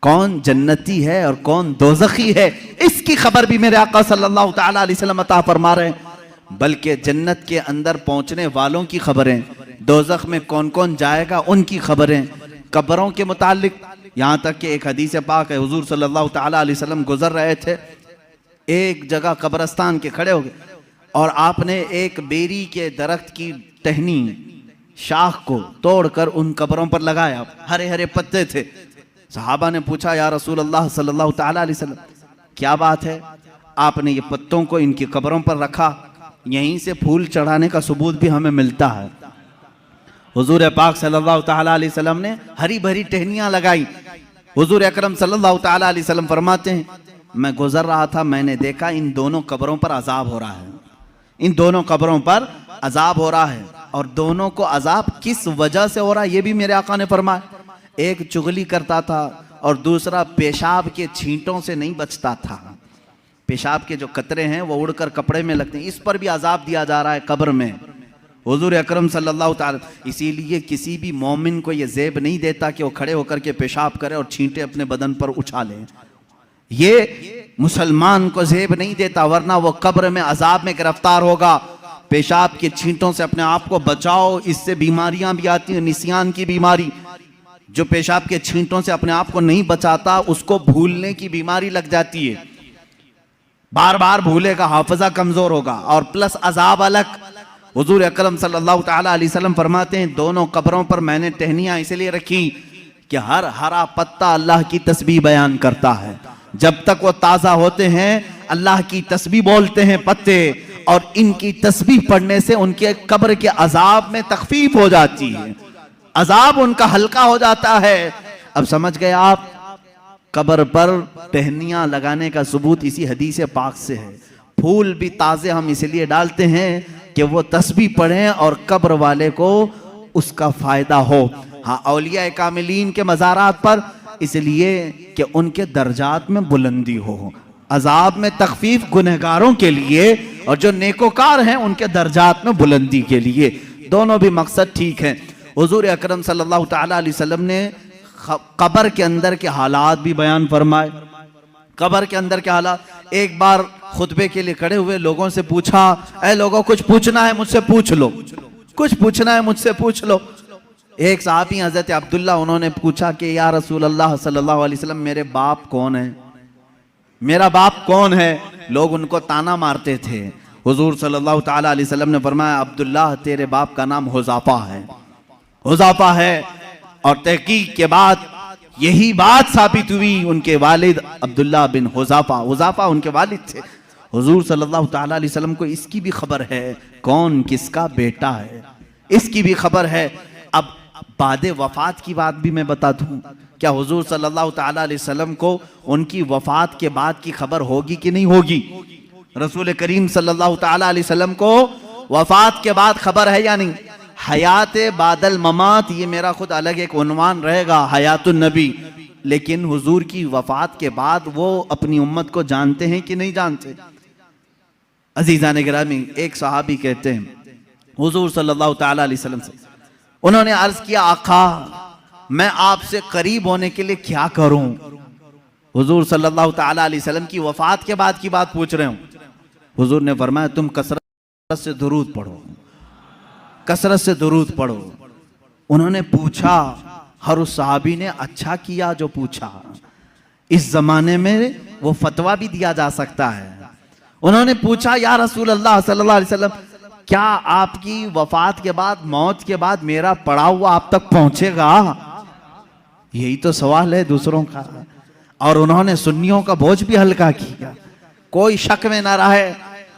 कौन जन्नती है और कौन दोज़खी है, इसकी खबर भी मेरे आका सल्लल्लाहु ताला अलैहि वसल्लम अता फरमा रहे हैं। बल्कि जन्नत के अंदर पहुंचने वालों की खबरें, दोज़ख में कौन कौन जाएगा उनकी खबरें, कब्रों के मुतालिक, यहाँ तक कि एक हदीस पाक है हुजूर सल्लल्लाहु ताला अलैहि वसल्लम गुजर रहे थे, एक जगह कब्रस्तान के खड़े हो गए और आपने एक बेरी के दरख्त की टहनी शाख को तोड़कर उन कब्रों पर लगाया। हरे हरे पत्ते थे। सहाबा ने पूछा या रसूल अल्लाह सल्लल्लाहु ताला अलैहि वसल्लम क्या बात है, आपने ये पत्तों को इनकी कब्रों पर रखा, यहीं से फूल चढ़ाने का सबूत भी हमें मिलता है। हुजूर पाक सल्लल्लाहु ताला अलैहि वसल्लम ने हरी भरी टहनियां लगाई। हुजूर अकरम सल्लल्लाहु ताला अलैहि वसल्लम फरमाते हैं मैं गुजर रहा था, मैंने देखा इन दोनों कब्रों पर अजाब हो रहा है, इन दोनों कब्रों पर अजाब हो रहा है। और दोनों को अजाब किस वजह से हो रहा है ये भी मेरे आका ने फरमाया। एक चुगली करता था और दूसरा पेशाब के छींटों से नहीं बचता था। पेशाब के जो कतरे हैं वो उड़कर कपड़े में लगते हैं, इस पर भी अजाब दिया जा रहा है कब्र में। हुजूर अकरम सल्लल्लाहु ताला, इसीलिए किसी भी मोमिन को ये ज़ेब नहीं देता कि वो खड़े होकर के पेशाब करे और छींटे अपने बदन पर उछाले। ये मुसलमान को ज़ेब नहीं देता, वरना वो कब्र में अजाब में गिरफ्तार होगा। पेशाब के छींटों से अपने आप को बचाओ, इससे बीमारियां भी आती हैं, निसियान की बीमारी। जो पेशाब के छींटों से अपने आप को नहीं बचाता उसको भूलने की बीमारी लग जाती है, बार बार भूलेगा, हाफिजा कमजोर होगा और प्लस अजाब अलग। हुजूर अकरम सल्लल्लाहु ताला अलैहि वसल्लम फरमाते हैं दोनों कब्रों पर मैंने टहनियां इसलिए रखी कि हर हरा पत्ता अल्लाह की तस्बीह बयान करता है। जब तक वो ताज़ा होते हैं अल्लाह की तस्बीह बोलते हैं पत्ते, और इनकी तस्बीह पढ़ने से उनके कब्र के अजाब में तखफीफ हो जाती है। अजाब उनका हल्का हो जाता है। अब समझ गए आप, कब्र पर टहनियां लगाने का सबूत इसी हदीस पाक से है। फूल भी ताजे हम इसलिए डालते हैं कि वो तस्बीह पढ़ें और कब्र वाले को उसका फायदा हो। हाँ, औलिया कामिलीन के मज़ारात पर इसलिए कि उनके दर्जात में बुलंदी हो, अजाब में तखफीफ गुनहगारों के लिए, और जो नेकोकार हैं उनके दर्जात में बुलंदी के लिए। दोनों भी मकसद ठीक है। हुजूर अकरम सल्लल्लाहु ताला अलैहि वसल्लम ने कब्र के अंदर के हालात भी बयान फरमाए। कब्र के अंदर के हालात, एक बार खुतबे के लिए खड़े हुए लोगों से पूछा, ऐ लोगों कुछ पूछना है मुझसे पूछ लो, कुछ पूछना है मुझसे पूछ लो। एक साहबी हजरत अब्दुल्ला, उन्होंने पूछा कि या रसूल अल्लाह सल्लल्लाहु अलैहि वसल्लम मेरे बाप कौन है, मेरा बाप कौन है। लोग उनको ताना मारते थे। हुजूर सल्लल्लाहु ताला अलैहि वसल्लम ने फरमाया, अब्दुल्ला तेरे बाप का नाम हुज़ाफा है, हुज़ाफा है। और तहकीक के बाद यही बात साबित हुई। उनके वालिद अब्दुल्ला बिन हुज़ाफा, हुज़ाफा उनके वालिद थे। हुजूर सल्लल्लाहु ताला अलैहि वसल्लम को इसकी भी खबर है कौन किसका बेटा है, इसकी भी खबर है। अब बाद वफात की बात भी मैं बता दूं, क्या हुजूर सल्लल्लाहु ताला अलैहि वसल्लम को उनकी वफात के बाद की खबर होगी कि नहीं होगी? रसूल करीम सल्लल्लाहु ताला अलैहि वसल्लम को वफात के बाद खबर है या नहीं? हयात बादल ममात, ये मेरा खुद अलग एक उन्वान रहेगा, हयातुन नबी। लेकिन हुजूर की वफात के बाद वो अपनी उम्मत को जानते हैं कि नहीं जानते? अजीज़ान गिरामी, एक सहाबी कहते हैं हुजूर सल्लल्लाहु ताला अलैहि वसल्लम से, उन्होंने अर्ज किया, आका मैं आपसे करीब होने के लिए क्या करूं? हुजूर सल्लल्लाहु ताला अलैहि वसल्लम की वफात के बाद की बात पूछ रहे हूं। हुजूर ने फरमाया, तुम कसरत से दुरूद पढ़ो, कसरत से दुरूद पढ़ो। उन्होंने पूछा, हर उस सहाबी ने अच्छा किया जो पूछा। इस जमाने में वो फतवा भी दिया जा सकता है। उन्होंने पूछा, या रसूल अल्लाह सल्लल्लाहु अलैहि वसल्लम, क्या आपकी वफात के बाद, मौत के बाद मेरा पड़ा हुआ आप तक पहुंचेगा? यही तो सवाल है दूसरों का। और उन्होंने सुन्नियों का बोझ भी हल्का किया, कोई शक में ना रहे।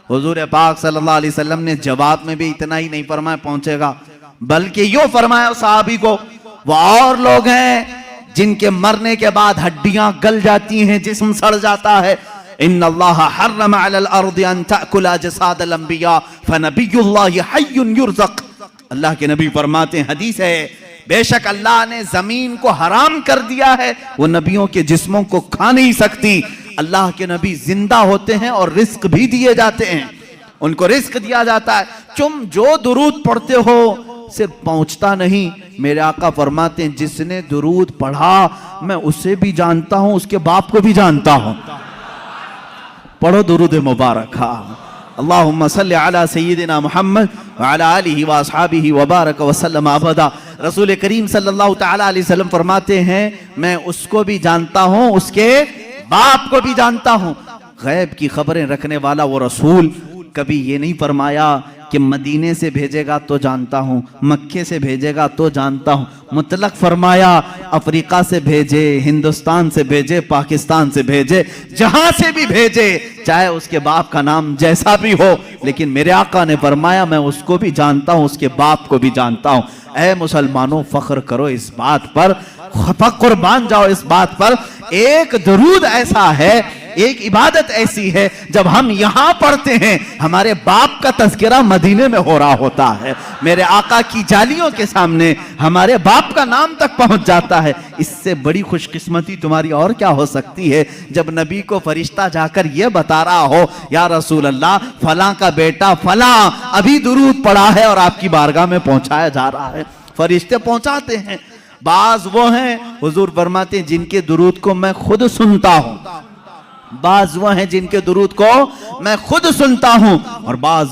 हुजूर पाक सल्लल्लाहु अलैहि वसल्लम ने जवाब में भी इतना ही नहीं फरमाया पहुंचेगा, बल्कि यूं फरमाया सहाबी को, वो और लोग हैं जिनके मरने के बाद हड्डियां गल जाती हैं, जिस्म सड़ जाता है। इन्नल्लाह हर्रम अलल अर्दि अन तअकुल अजसादल अंबिया फनबियुल्लाहि हय्युन युरज़क़। अल्लाह के नबी फरमाते हैं, हदीस है, बेशक अल्लाह ने जमीन को हराम कर दिया है, वो नबियों के जिस्मों को खा नहीं सकती। अल्लाह के नबी जिंदा होते हैं और रिस्क भी दिए जाते हैं, उनको रिस्क दिया जाता है। तुम जो दुरूद पढ़ते हो सिर्फ पहुंचता नहीं। मेरे आका फरमाते हैं, जिसने दुरूद पढ़ा मैं उसे भी जानता हूं, उसके बाप को भी जानता हूं। पढ़ो दुरूद मुबारक। अल्लाहुम्मा सल्लि अला सय्यिदिना मुहम्मद व अला आलिहि व अस्हाबिहि व बारक व सल्लम अबदा। रसूल करीम सल्लल्लाहु ताला अलैहि वसल्लम फरमाते हैं, मैं उसको भी जानता हूं, उसके बाप को भी जानता हूं। गैब की खबरें रखने वाला वो रसूल कभी ये नहीं फरमाया कि मदीने से भेजेगा तो जानता हूं, मक्के से भेजेगा तो जानता हूं। मुतलक फरमाया, अफ्रीका से भेजे, हिंदुस्तान से भेजे, पाकिस्तान से भेजे, जहां से भी भेजे, चाहे उसके बाप का नाम जैसा भी हो, लेकिन मेरे आका ने फरमाया मैं उसको भी जानता हूं, उसके बाप को भी जानता हूं। ऐ मुसलमानों, फख्र करो इस बात पर, कुर्बान जाओ इस बात पर। एक दुरूद ऐसा है, एक इबादत ऐसी है, जब हम यहां पढ़ते हैं हमारे बाप का तज़किरा मदीने में हो रहा होता है। मेरे आका की जालियों के सामने हमारे बाप का नाम तक पहुंच जाता है। इससे बड़ी खुशकिस्मती तुम्हारी और क्या हो सकती है, जब नबी को फरिश्ता जाकर यह बता रहा हो, या रसूल अल्लाह फलां का बेटा फलां अभी दुरूद पढ़ा है और आपकी बारगाह में पहुंचाया जा रहा है। फरिश्ते पहुंचाते हैं। बाज वो हैं, हुजूर फरमाते हैं, जिनके दुरूद को मैं खुद सुनता हूं। बाज वो हैं जिनके दुरूद को मैं खुद सुनता हूं, और बाज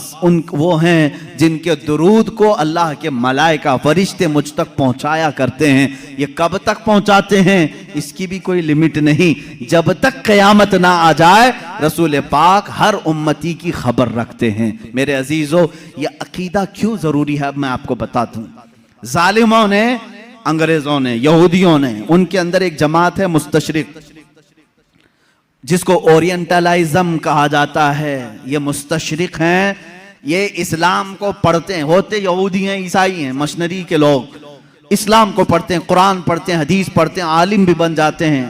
वो हैं जिनके दुरूद को अल्लाह के मलाइका फरिश्ते मुझ तक पहुंचाया करते हैं। ये कब तक पहुंचाते हैं इसकी भी कोई लिमिट नहीं। जब तक क़यामत ना आ जाए रसूल पाक हर उम्मती की खबर रखते हैं। मेरे अजीजों, ये अकीदा क्यों जरूरी है अब मैं आपको बता दूं। जालिमों ने, अंग्रेजों ने, यहूदियों ने, उनके अंदर एक जमात है मुस्तशरिक, जिसको ओरिएंटलाइज्म कहा जाता है। ये मुस्तशरिक हैं, ये इस्लाम को पढ़ते हैं, होते यहूदी हैं, ईसाई हैं, मशनरी के लोग। इस्लाम को पढ़ते हैं, कुरान पढ़ते हैं, हदीस पढ़ते हैं, आलिम भी बन जाते हैं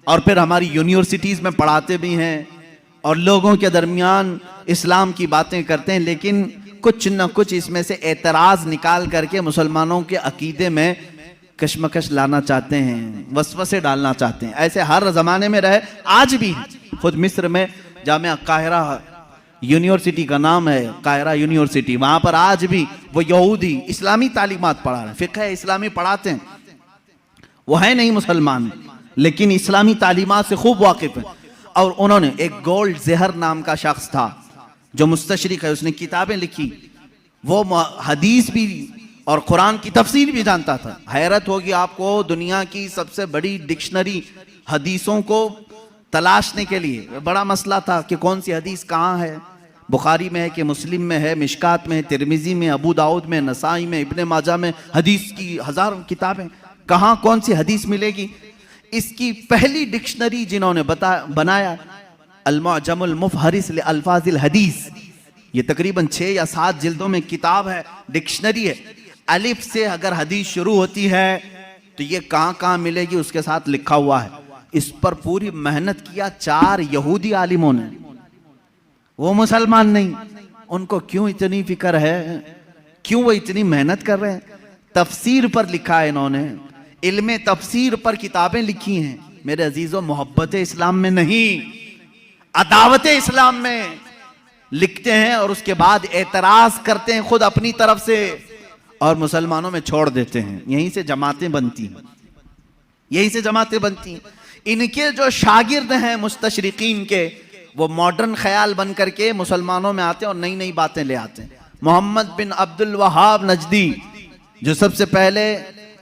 और फिर हमारी यूनिवर्सिटीज़ में पढ़ाते भी हैं और लोगों के दरमियान इस्लाम की बातें करते हैं, लेकिन कुछ न कुछ इसमें से एतराज़ निकाल करके मुसलमानों के अकीदे में कशमकश लाना चाहते हैं, वसवसे डालना चाहते हैं। ऐसे हर ज़माने में रहे, आज भी है। खुद मिस्र में जामिया काहिरा यूनिवर्सिटी का नाम है, काहिरा यूनिवर्सिटी, वहाँ पर आज भी वो यहूदी इस्लामी तालीमात पढ़ा रहे हैं, फ़िक़्ह इस्लामी पढ़ाते हैं। वो है नहीं मुसलमान, लेकिन इस्लामी तालीमात से खूब वाकिफ़ है। और उन्होंने एक गोल्ड ज़हर नाम का शख्स था जो मुस्तशरिक है, उसने किताबें लिखी, वो हदीस भी और कुरान की तफसीर भी जानता था। हैरत होगी आपको, दुनिया की सबसे बड़ी डिक्शनरी हदीसों को तलाशने के लिए बड़ा मसला था कि कौन सी हदीस कहाँ है, बुखारी में है कि मुस्लिम में है, मिशकात में है, तिरमिजी में, अबू दाऊद में, नसाई में, इब्ने माजा में, हदीस की हज़ारों किताबें, कहाँ कौन सी हदीस मिलेगी। इसकी पहली डिक्शनरी जिन्होंने बनाया अल-मुअजमुल मुफहरिस li अल्फाज़िल हदीस, ये तकरीबन 6 या 7 जिल्दों में किताब है, डिक्शनरी है। अलिफ से अगर हदीस शुरू होती है तो ये कहाँ कहाँ मिलेगी उसके साथ लिखा हुआ है। इस पर पूरी मेहनत किया 4 यहूदी आलिमों ने, वो मुसलमान नहीं। उनको क्यों इतनी फिक्र है, क्यों वो इतनी मेहनत कर रहे हैं? तफसीर पर लिखा है इन्होंने, इल्मे तफसीर पर किताबें लिखी हैं। मेरे अजीजों, मोहब्बत इस्लाम में नहीं, अदावत इस्लाम में लिखते हैं और उसके बाद एतराज करते हैं खुद अपनी तरफ से और मुसलमानों में छोड़ देते हैं। यहीं से जमातें बनती हैं, यहीं से जमातें बनती हैं। इनके जो शागिर्द हैं मुस्तशरिकीन के, वो मॉडर्न ख्याल बन करके मुसलमानों में आते हैं और नई नई बातें ले आते हैं। मोहम्मद बिन अब्दुल वहाब नजदी, जो सबसे पहले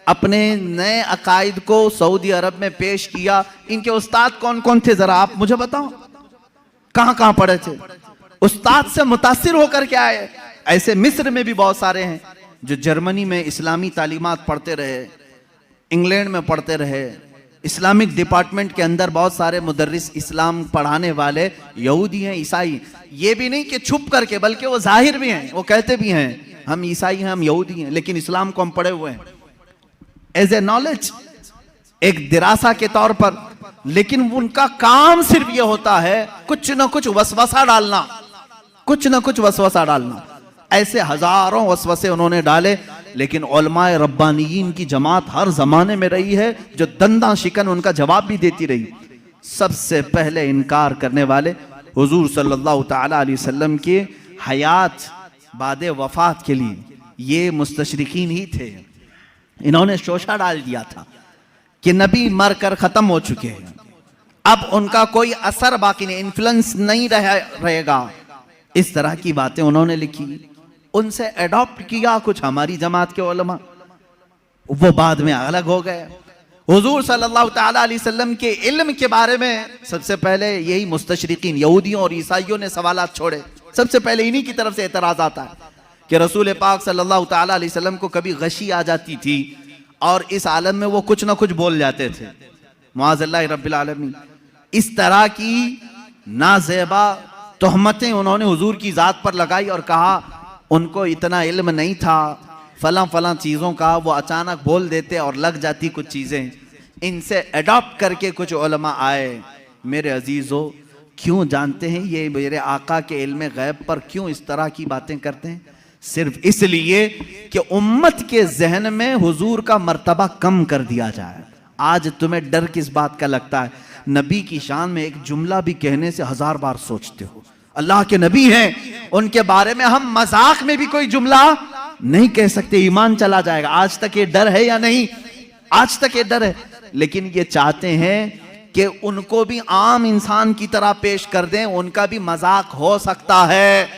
अपने नए अकायद को सऊदी अरब में पेश किया, इनके उस्ताद कौन कौन थे जरा आप मुझे बताओ, कहां कहां पढ़े थे? उस्ताद से मुतासिर होकर के आए। ऐसे मिस्र में भी बहुत सारे हैं जो जर्मनी में इस्लामी तालीमात पढ़ते रहे, इंग्लैंड में पढ़ते रहे, इस्लामिक डिपार्टमेंट के अंदर बहुत सारे मुदर्रिस इस्लाम पढ़ाने वाले यहूदी हैं, ईसाई। ये भी नहीं कि छुप करके, बल्कि वो जाहिर भी हैं, वो कहते भी हैं हम ईसाई हैं, हम यहूदी हैं, लेकिन इस्लाम को हम पढ़े हुए हैं एज ए नॉलेज, एक दिरासा के तौर पर। लेकिन उनका काम सिर्फ ये होता है कुछ ना कुछ वसवसा डालना, कुछ ना कुछ वसवसा डालना। ऐसे हजारों वसवसे उन्होंने डाले, लेकिन उलमाए रब्बानियीन की जमात हर जमाने में रही है जो दंदा शिकन उनका जवाब भी देती रही। सबसे पहले इनकार करने वाले हुजूर सल्लल्लाहु ताला अलैहि वसल्लम के हयात बाद वफात के लिए ये मुस्तशरिकीन ही थे। इन्होंने शोशा डाल दिया था कि नबी मर कर खत्म हो चुके हैं, अब उनका कोई असर बाकी नहीं, इन्फ्लुएंस नहीं रहेगा। इस तरह की बातें उन्होंने लिखी, उनसे एडॉप्ट किया कुछ हमारी जमात के उलमा, वो बाद में अलग हो गए। हुजूर सल्लल्लाहु ताला अलैहि वसल्लम के इल्म के बारे में सबसे पहले यही मुस्तशरिकीन यहूदियों और ईसाइयों ने सवालात छोड़े। सबसे पहले इन्हीं की तरफ से एतराज आता है कि रसूल पाक सल्लल्लाहु ताला अलैहि वसल्लम को कभी गशी आ जाती थी और इस आलम में वो कुछ ना कुछ बोल जाते थे, मुआज़ल्लाहि रब्बिल आलमीन। इस तरह की नाज़ेबा तोहमतें उन्होंने हुजूर की ज़ात पर लगाई और कहा उनको इतना इल्म नहीं था फलां फलां चीज़ों का, वो अचानक बोल देते और लग जाती कुछ चीज़ें। इनसे अडॉप्ट करके कुछ उलमा आए। मेरे अजीज़ों, क्यों जानते हैं ये मेरे आका के इल्म गैब पर क्यों इस तरह की बातें करते हैं? सिर्फ इसलिए कि उम्मत के जहन में हुजूर का मर्तबा कम कर दिया जाए। आज तुम्हें डर किस बात का लगता है? नबी की शान में एक जुमला भी कहने से 1000 बार सोचते हो। अल्लाह के नबी हैं, उनके बारे में हम मजाक में भी कोई जुमला नहीं कह सकते, ईमान चला जाएगा। आज तक ये डर है या नहीं? आज तक ये डर है। लेकिन ये चाहते हैं कि उनको भी आम इंसान की तरह पेश कर दें, उनका भी मजाक हो सकता है।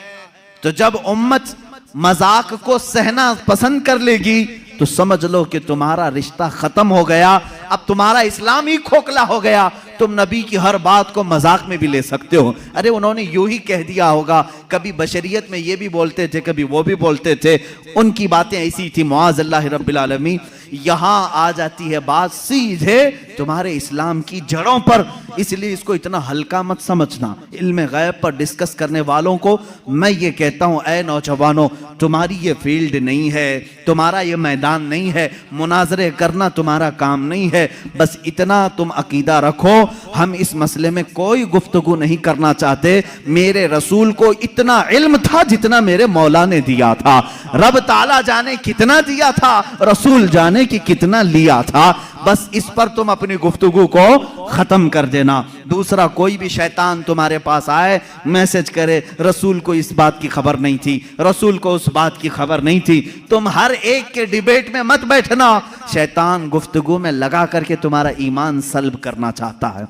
तो जब उम्मत मजाक को सहना पसंद कर लेगी तो समझ लो कि तुम्हारा रिश्ता खत्म हो गया, अब तुम्हारा इस्लाम ही खोखला हो गया। तुम नबी की हर बात को मजाक में भी ले सकते हो। अरे उन्होंने यूं ही कह दिया होगा, कभी बशरियत में ये भी बोलते थे, कभी वो भी बोलते थे, उनकी बातें ऐसी थी। मुआज़ल्लाहि रब्बिल आलमीन। यहां आ जाती है बात सीधे तुम्हारे इस्लाम की जड़ों पर। इसलिए इसको इतना हल्का मत समझना। इल्म गैब पर डिस्कस करने वालों को मैं ये कहता हूं, ऐ नौजवानों, तुम्हारी ये फील्ड नहीं है, तुम्हारा ये मैदान नहीं है, मुनाजरे करना तुम्हारा काम नहीं है। बस इतना तुम अकीदा रखो, हम इस मसले में कोई गुफ्तगू नहीं करना चाहते। मेरे रसूल को इतना इल्म था जितना मेरे मौला ने दिया था। रब ताला जाने कितना दिया था, रसूल जाने कि कितना लिया था। बस इस पर तुम अपनी गुफ्तगू को खत्म कर देना। दूसरा, कोई भी शैतान तुम्हारे पास आए, मैसेज करे, रसूल को इस बात की खबर नहीं थी, रसूल को उस बात की खबर नहीं थी, तुम हर एक के डिबेट में मत बैठना। शैतान गुफ्तगू में लगा करके तुम्हारा ईमान सल्ब करना चाहता है,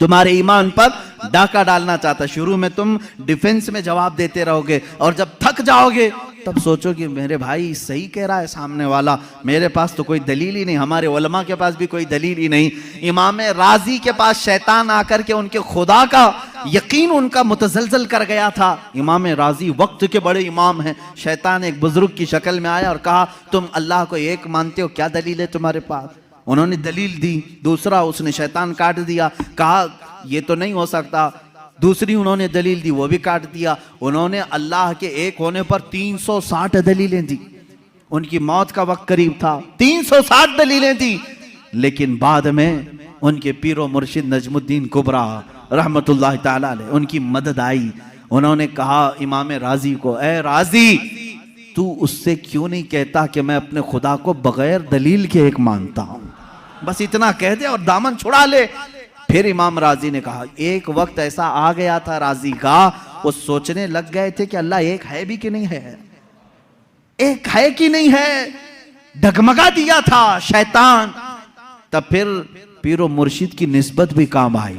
तुम्हारे ईमान पर डाका डालना चाहता। शुरू में तुम डिफेंस में जवाब देते रहोगे और जब थक जाओगे तब सोचो कि मेरे भाई सही कह रहा है सामने वाला, मेरे पास तो कोई दलील ही नहीं, हमारे उलमा के पास भी कोई दलील ही नहीं। इमाम राजी के पास शैतान आकर के उनके खुदा का यकीन उनका मुतजलजल कर गया था। इमाम राजी वक्त के बड़े इमाम हैं। शैतान एक बुजुर्ग की शक्ल में आया और कहा, तुम अल्लाह को एक मानते हो, क्या दलील है तुम्हारे पास? उन्होंने दलील दी। दूसरा, उसने शैतान काट दिया, कहा ये तो नहीं हो सकता। दूसरी उन्होंने दलील दी, वो भी काट दिया। उन्होंने अल्लाह के एक होने पर 360 दलीलें दी। उनकी मौत का वक्त करीब था, 360 दलीलें दी। लेकिन बाद में उनके पीरो मुर्शिद नजमुद्दीन कुबरा रहमतुल्लाह ताला अलैह, उनकी मदद आई। उन्होंने कहा इमाम राजी को, ए राजी, तू उससे क्यों नहीं कहता कि मैं अपने खुदा को बगैर दलील के एक मानता हूं? बस इतना कह दे और दामन छुड़ा ले। फिर इमाम राजी ने कहा, एक वक्त ऐसा आ गया था राजी का, वो सोचने लग गए थे कि अल्लाह एक है भी कि नहीं है, एक है कि नहीं है, डगमगा दिया था शैतान। तब फिर पीरो मुर्शिद की निस्बत भी काम आई।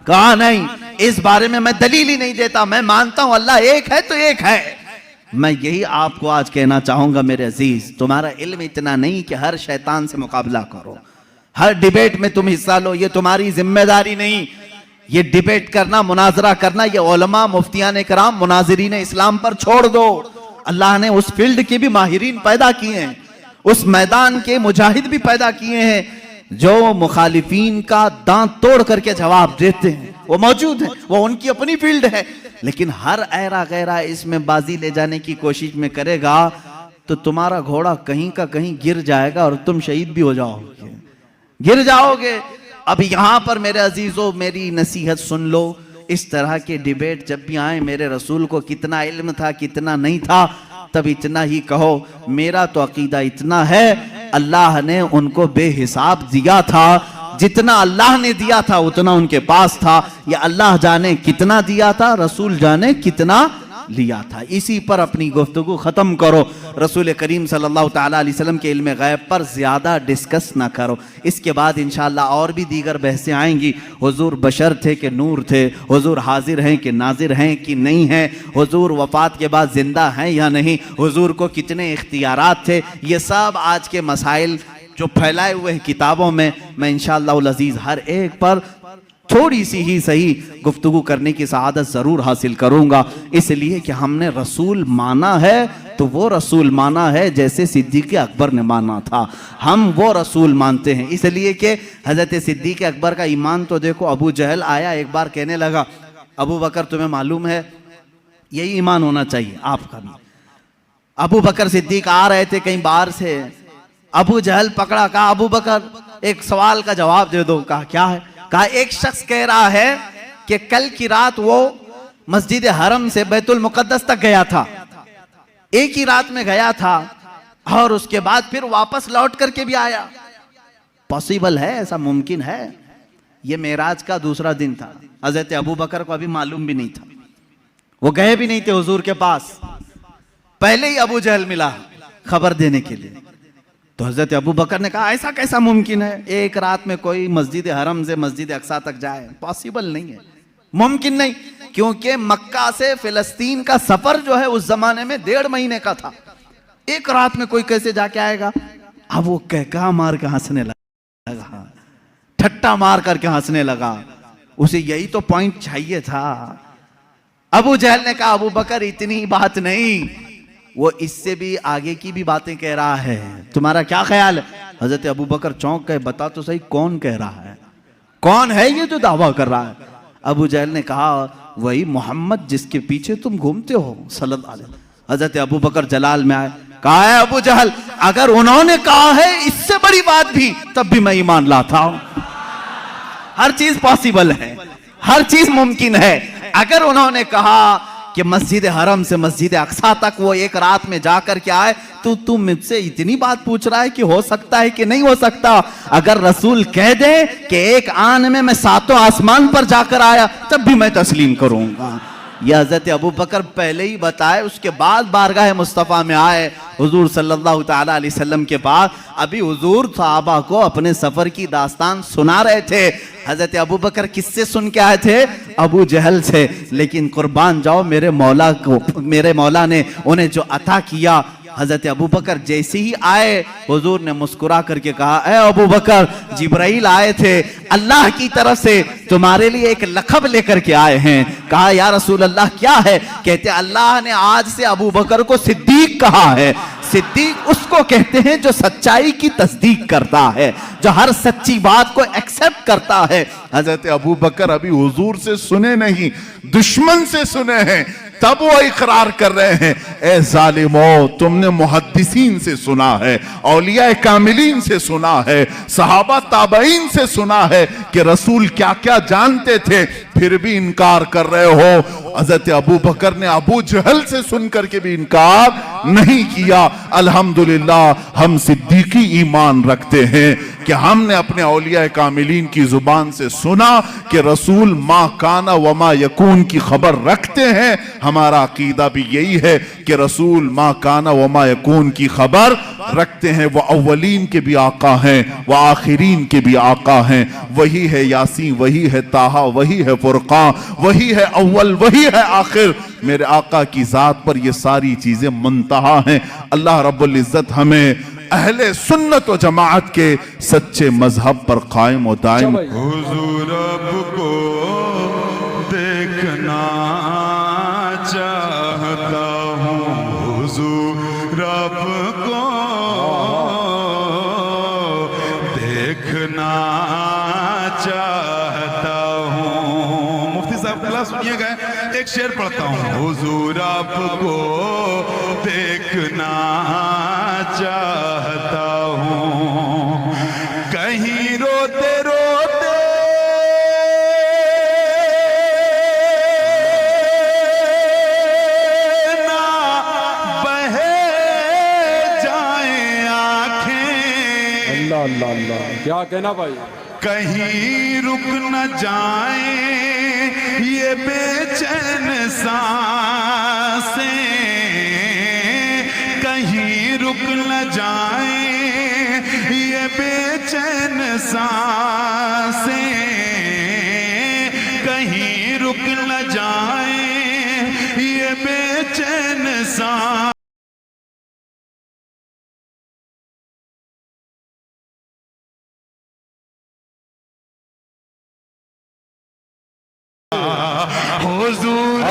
कहा नहीं, इस बारे में मैं दलील ही नहीं देता, मैं मानता हूं अल्लाह एक है तो एक है। मैं यही आपको आज कहना चाहूंगा मेरे अजीज, तुम्हारा इल्म इतना नहीं कि हर शैतान से मुकाबला करो, हर डिबेट में तुम हिस्सा लो, ये तुम्हारी जिम्मेदारी नहीं। ये डिबेट करना, मुनाजरा करना, ये उलमा मुफ्तियान कराम मुनाजिरीन इस्लाम पर छोड़ दो। अल्लाह ने उस फील्ड के भी माहिरीन पैदा किए हैं, उस मैदान के मुजाहिद भी पैदा किए हैं, जो मुखालिफीन का दांत तोड़ करके जवाब देते हैं, वो मौजूद हैं, वो उनकी अपनी फील्ड है। लेकिन हर ऐरा गैरा इसमें बाजी ले जाने की कोशिश में करेगा तो तुम्हारा घोड़ा कहीं का कहीं गिर जाएगा और तुम शहीद भी हो जाओगे, गिर जाओगे। अब यहां पर मेरे अजीजों, मेरी नसीहत सुन लो। इस तरह के डिबेट जब भी आए, मेरे रसूल को कितना इल्म था कितना नहीं था, तब इतना ही कहो, मेरा तो अकीदा इतना है, अल्लाह ने उनको बेहिसाब दिया था, जितना अल्लाह ने दिया था उतना उनके पास था। या अल्लाह जाने कितना दिया था, रसूल जाने कितना लिया था। इसी पर अपनी गुफ्तगू खत्म करो। रसूल करीम सल्लल्लाहु ताला अलैहि वसल्लम के इल्म गैब पर ज्यादा डिस्कस ना करो। इसके बाद इंशाअल्लाह और भी दीगर बहसें आएंगी। हुजूर बशर थे कि नूर थे, हुजूर हाजिर हैं कि नाजिर हैं कि नहीं हैं, हुजूर वफात के बाद जिंदा हैं या नहीं, हुजूर को कितने इख्तियारात थे, ये सब आज के मसाइल जो फैलाए हुए हैं किताबों में, मैं इंशाअल्लाह उल अजीज हर एक पर थोड़ी सी ही सही गुफ्तगू करने की सआदत जरूर हासिल करूंगा। इसलिए कि हमने रसूल माना है तो वो रसूल माना है जैसे सिद्दीक़ अकबर ने माना था, हम वो रसूल मानते हैं। इसलिए कि हजरत सिद्दीक़ अकबर का ईमान तो देखो, अबू जहल आया एक बार कहने लगा, अबू बकर तुम्हें मालूम है, यही ईमान होना चाहिए आपका भी। अबू बकर सिद्दीक आ रहे थे कहीं बाहर से, अबू जहल पकड़ा, कहा अबू बकर एक सवाल का जवाब दे दो। कहा क्या है? कहा एक शख्स कह रहा है कि कल की रात वो मस्जिद हरम से बैतुल मुकद्दस तक गया था, एक ही रात में गया था और उसके बाद फिर वापस लौट करके भी आया। पॉसिबल है? ऐसा मुमकिन है? ये मेराज का दूसरा दिन था। हजरत अबू बकर को अभी मालूम भी नहीं था, वो गए भी नहीं थे हुजूर के पास, पहले ही अबू जहल मिला खबर देने के लिए। तो हजरत अबू बकर ने कहा ऐसा कैसा मुमकिन है, एक रात में कोई मस्जिद हरम से मस्जिद अक्सा तक जाए? पॉसिबल नहीं है, मुमकिन नहीं, क्योंकि मक्का से फिलिस्तीन का सफर जो है उस जमाने में 1.5 महीने का था। एक रात में कोई कैसे जाके आएगा? अब वो कहका मार के हंसने लगा, ठट्टा मार करके हंसने लगा, उसे यही तो पॉइंट चाहिए था। अबू जहल ने कहा अबू बकर इतनी बात नहीं, वो इससे भी आगे की भी बातें कह रहा है, तुम्हारा क्या ख्याल है? हजरत अबू बकर चौंक गए, बता तो सही कौन कह रहा है, कौन है ये जो दावा कर रहा है? अबू जहल ने कहा वही मोहम्मद जिसके पीछे तुम घूमते हो सल्लल्लाहु अलैहि वसल्लम। हजरत अबू बकर जलाल में आए, कहा है अबू जहल अगर उन्होंने कहा है इससे बड़ी बात भी तब भी मैं ईमान लाता हूं। हर चीज पॉसिबल है, हर चीज मुमकिन है। अगर उन्होंने कहा कि मस्जिद हरम से मस्जिद अक्सा तक वो एक रात में जाकर के आए, तो तुम मुझसे इतनी बात पूछ रहा है कि हो सकता है कि नहीं हो सकता? अगर रसूल कह दे कि एक आन में मैं सातों आसमान पर जाकर आया, तब भी मैं तस्लीम करूंगा। यह हजरत अबू बकर पहले ही बताए, उसके बाद बारगाह मुस्तफ़ा में आए हुजूर सल्लल्लाहु ताला अलैहि वसल्लम के पास। अभी हुजूर सहाबा को अपने सफर की दास्तान सुना रहे थे। हजरत अबू बकर किससे सुन के आए थे? अबू जहल से। लेकिन कुर्बान जाओ मेरे मौला को, मेरे मौला ने उन्हें जो अता किया। हजरत अबू बकर जैसे ही आए, हुजूर ने मुस्कुरा करके कहा, ए अबू बकर, जिब्राइल आए थे अल्लाह की तरफ से, तुम्हारे लिए एक लक़ब लेकर के आए हैं। कहा या रसूल अल्लाह क्या है? कहते अल्लाह ने आज से अबू बकर को सिद्दीक कहा है। सिद्दीक उसको कहते हैं जो सच्चाई की तस्दीक करता है, जो हर सच्ची बात को एक्सेप्ट करता है। हजरत अबू बकर अभी हुजूर से सुने नहीं, दुश्मन से सुने हैं, तब वो इकरार कर रहे हैं, ए जालिमो तुमने मुहद्दिसीन से सुना है, औलिया कामिलीन से सुना है, सहाबा ताबईन से सुना है कि रसूल क्या क्या जानते थे, फिर भी इनकार कर रहे हो। हजरत अबू बकर ने अबू जहल से सुनकर के भी इनकार नहीं किया। अल्हम्दुलिल्लाह हम सिद्दीकी ईमान रखते हैं कि हमने अपने औलिया कामिलीन की जुबान से सुना कि रसूल मा काना व मा यकून की खबर रखते हैं। हमारा अकीदा भी यही है कि रसूल मा काना व मा यकून की खबर रखते हैं। वह अव्वलीन के भी आका हैं, वह आखिरीन के भी आका हैं। वही है यासीन, वही है ताहा, वही है फुरकान, वही है अव्वल, वही है आखिर। मेरे आका की जात पर ये सारी चीजें मुंतहा हैं। अल्लाह रब्बुल इज्जत हमें अहले सुन्नत व जमाअत के सच्चे मजहब पर कायम व दायम। हुजूर आपको देखना चाहता हूँ, हुजूर आपको देखना चाहता हूँ। मुफ्ती साहब कला सुनिएगा, एक शेर पढ़ता हूँ। हुजूर आपको देखना चाहता हूँ, कहीं रोते रोते ना बहे जाए आंखें। अल्लाह अल्लाह अल्लाह, क्या कहना भाई? कहीं रुक न जाए ये बेचैन सांसें, कहीं रुक न जाए ये बेचैन सांसें, कहीं रुक न जाए ये बेचैन सांसें। हुजूर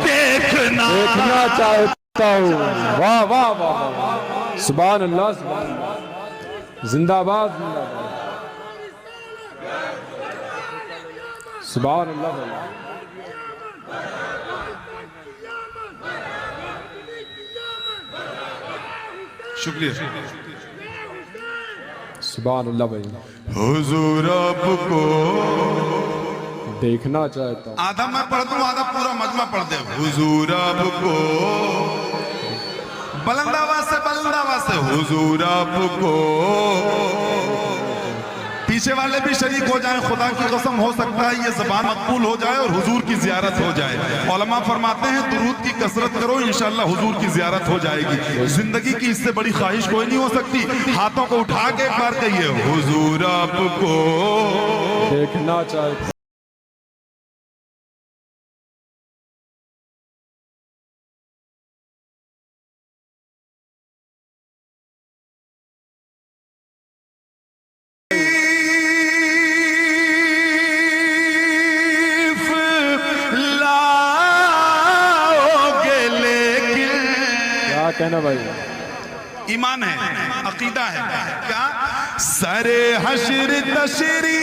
देखना चाहता हूँ। वाह वाह वाह वाह, सुभान अल्लाह सुभान अल्लाह, जिंदाबाद जिंदाबाद, सुभान अल्लाह। शुक्रिया। सुभान अल्लाह भाई, हुजूर आपको देखना चाहता हूँ। आधा मैं पढ़ दूं, आधा पूरा मजमा पढ़ दे। हुजूर आपको बुलंदाबाद से हुजूर आपको, पीछे वाले भी शरीक हो जाएं, खुदा की कसम हो सकता है ये ज़बान मकबूल हो जाए और हुजूर की जियारत हो जाए। उलमा फरमाते हैं दुरूद की कसरत करो, इंशाअल्लाह हुजूर की जियारत हो जाएगी। जिंदगी की इससे बड़ी ख्वाहिश कोई नहीं हो सकती। हाथों को उठा के एक बार कहिए, हुजूर आपको देखना चाहता। लाओगे कहना भाई। ईमान है, अकीदा है। क्या? सरे हशर तशरी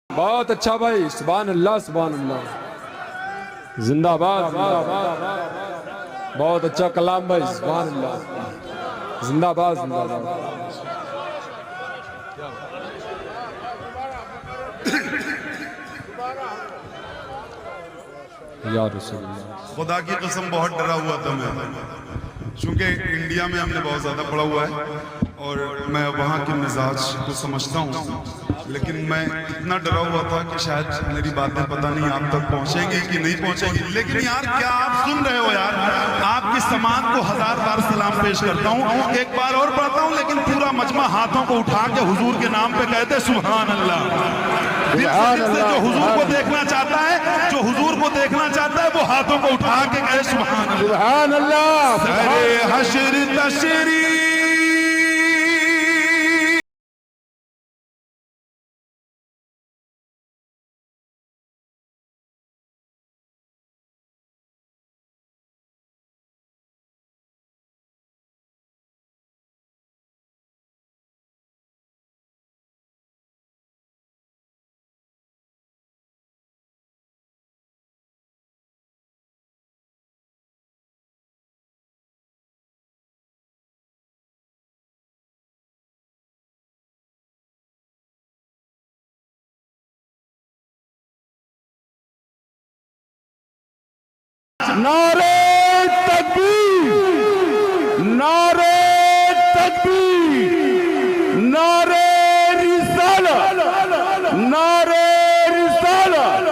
बहुत अच्छा भाई, सुभान अल्लाह सुभान अल्लाह, जिंदाबाद जिंदाबाद। बहुत अच्छा कलाम भाई, सुभान अल्लाह, जिंदाबाद जिंदाबाद। या रसूल अल्लाह। खुदा की कसम बहुत डरा हुआ था मैं, चूंकि इंडिया में हमने बहुत ज्यादा पढ़ा हुआ है और मैं वहाँ के मिजाज को समझता हूँ, लेकिन मैं इतना डरा हुआ था कि शायद मेरी बातें पता नहीं आप तक पहुँचेंगी कि नहीं पहुँचेंगी। लेकिन यार क्या आप सुन रहे हो यार? आपकी समात को 1000 बार सलाम पेश करता हूँ, एक बार और पढ़ता हूँ, लेकिन पूरा मजमा हाथों को उठा के हुजूर के नाम पे कहते सुभान अल्लाह। दिल से जो हुजूर को देखना चाहता है, जो हुजूर को देखना चाहता है, वो हाथों को उठा के कहे सुभान अल्लाह। सरे हशर तशरी नारे तकबीर, नारे तकबीर, नारे रिसालत, नारे रिसालत।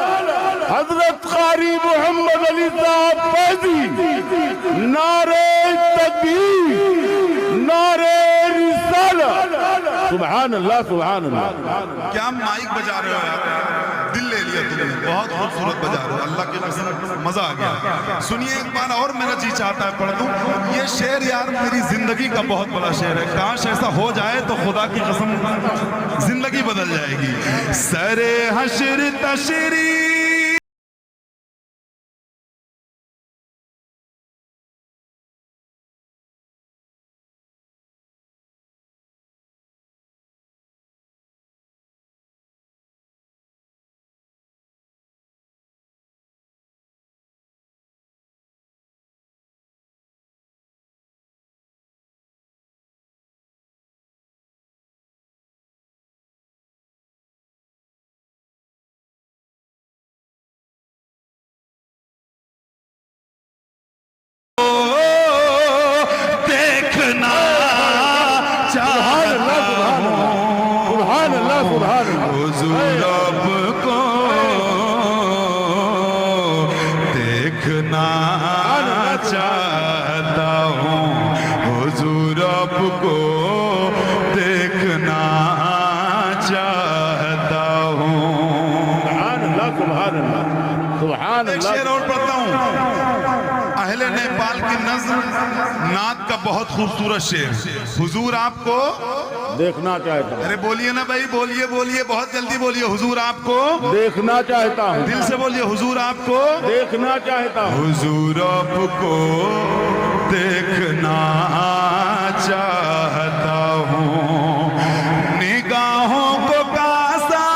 हजरत कारी मोहम्मद अली साहब फैजी, नारे तकबीर, नारे रिसालत। सुभान अल्लाह सुभान अल्लाह। क्या माइक बजा रहे हो यार? दिल ले लिया तुमने, बहुत खूबसूरत बजा रहे हो, अल्लाह के कसम मजा आ गया। सुनिए एक बार और, मेरा जी चाहता है पढ़ दूं ये शेर यार, मेरी जिंदगी का बहुत बड़ा शेर है। काश ऐसा हो जाए तो खुदा की कसम जिंदगी बदल जाएगी। सरे हशर तशरी देखना हुजूर आपको देखना चाहता हूँ, हुजूर आपको देखना चाहता हूँ। एक शेर और पढ़ता हूँ, अहले नेपाल की नज़्म नात का बहुत खूबसूरत शेर। हुजूर आपको देखना चाहता हूँ। अरे बोलिए ना भाई, बोलिए बोलिए, बहुत जल्दी बोलिए। हुजूर आपको देखना चाहता हूँ। दिल से बोलिए, हुजूर आपको देखना चाहता हूँ। हुजूर आपको देखना चाहता हूँ। निगाहों को कासा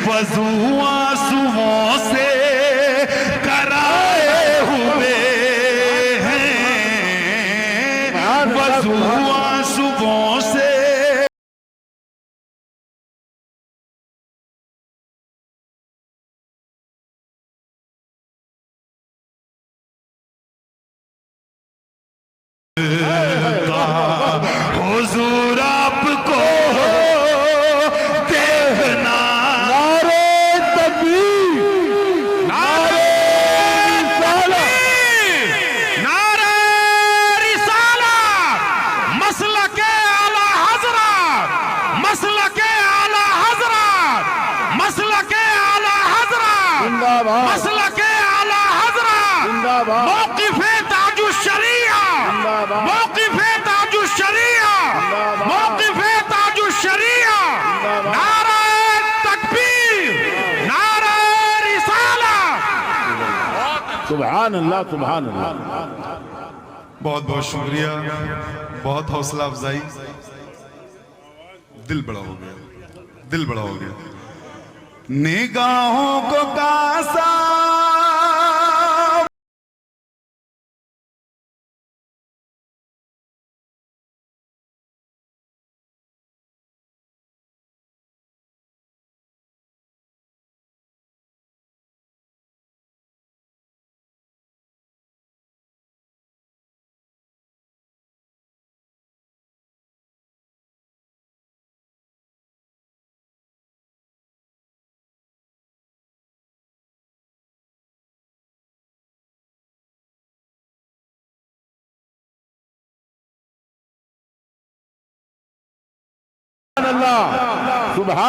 वजू आंसुओं से कराए हुए हैं, वजू आंसुओं से। हुजूर आपको देखना। नारे तकबीर, नारे रिसालत, नारे रिसालत, मसलके आला हजरत, मसलके आला हजरत, मसलके आला हजरत, जिंदाबाद, मसलके आला हजरत, जिंदाबाद, मौक़िफ़े ताजुश शरिया, जिंदाबाद, मौक़िफ़े ताजुश शरिया, मौक़िफ़े ताजुश शरिया। नारे तकबीर, नारे रिसालत। सुभान अल्लाह, सुभान अल्लाह। बहुत बहुत शुक्रिया, बहुत हौसला अफजाई। दिल बड़ा हो गया, दिल बड़ा हो गया। निगाहों को कासा अल्लाह, सुभान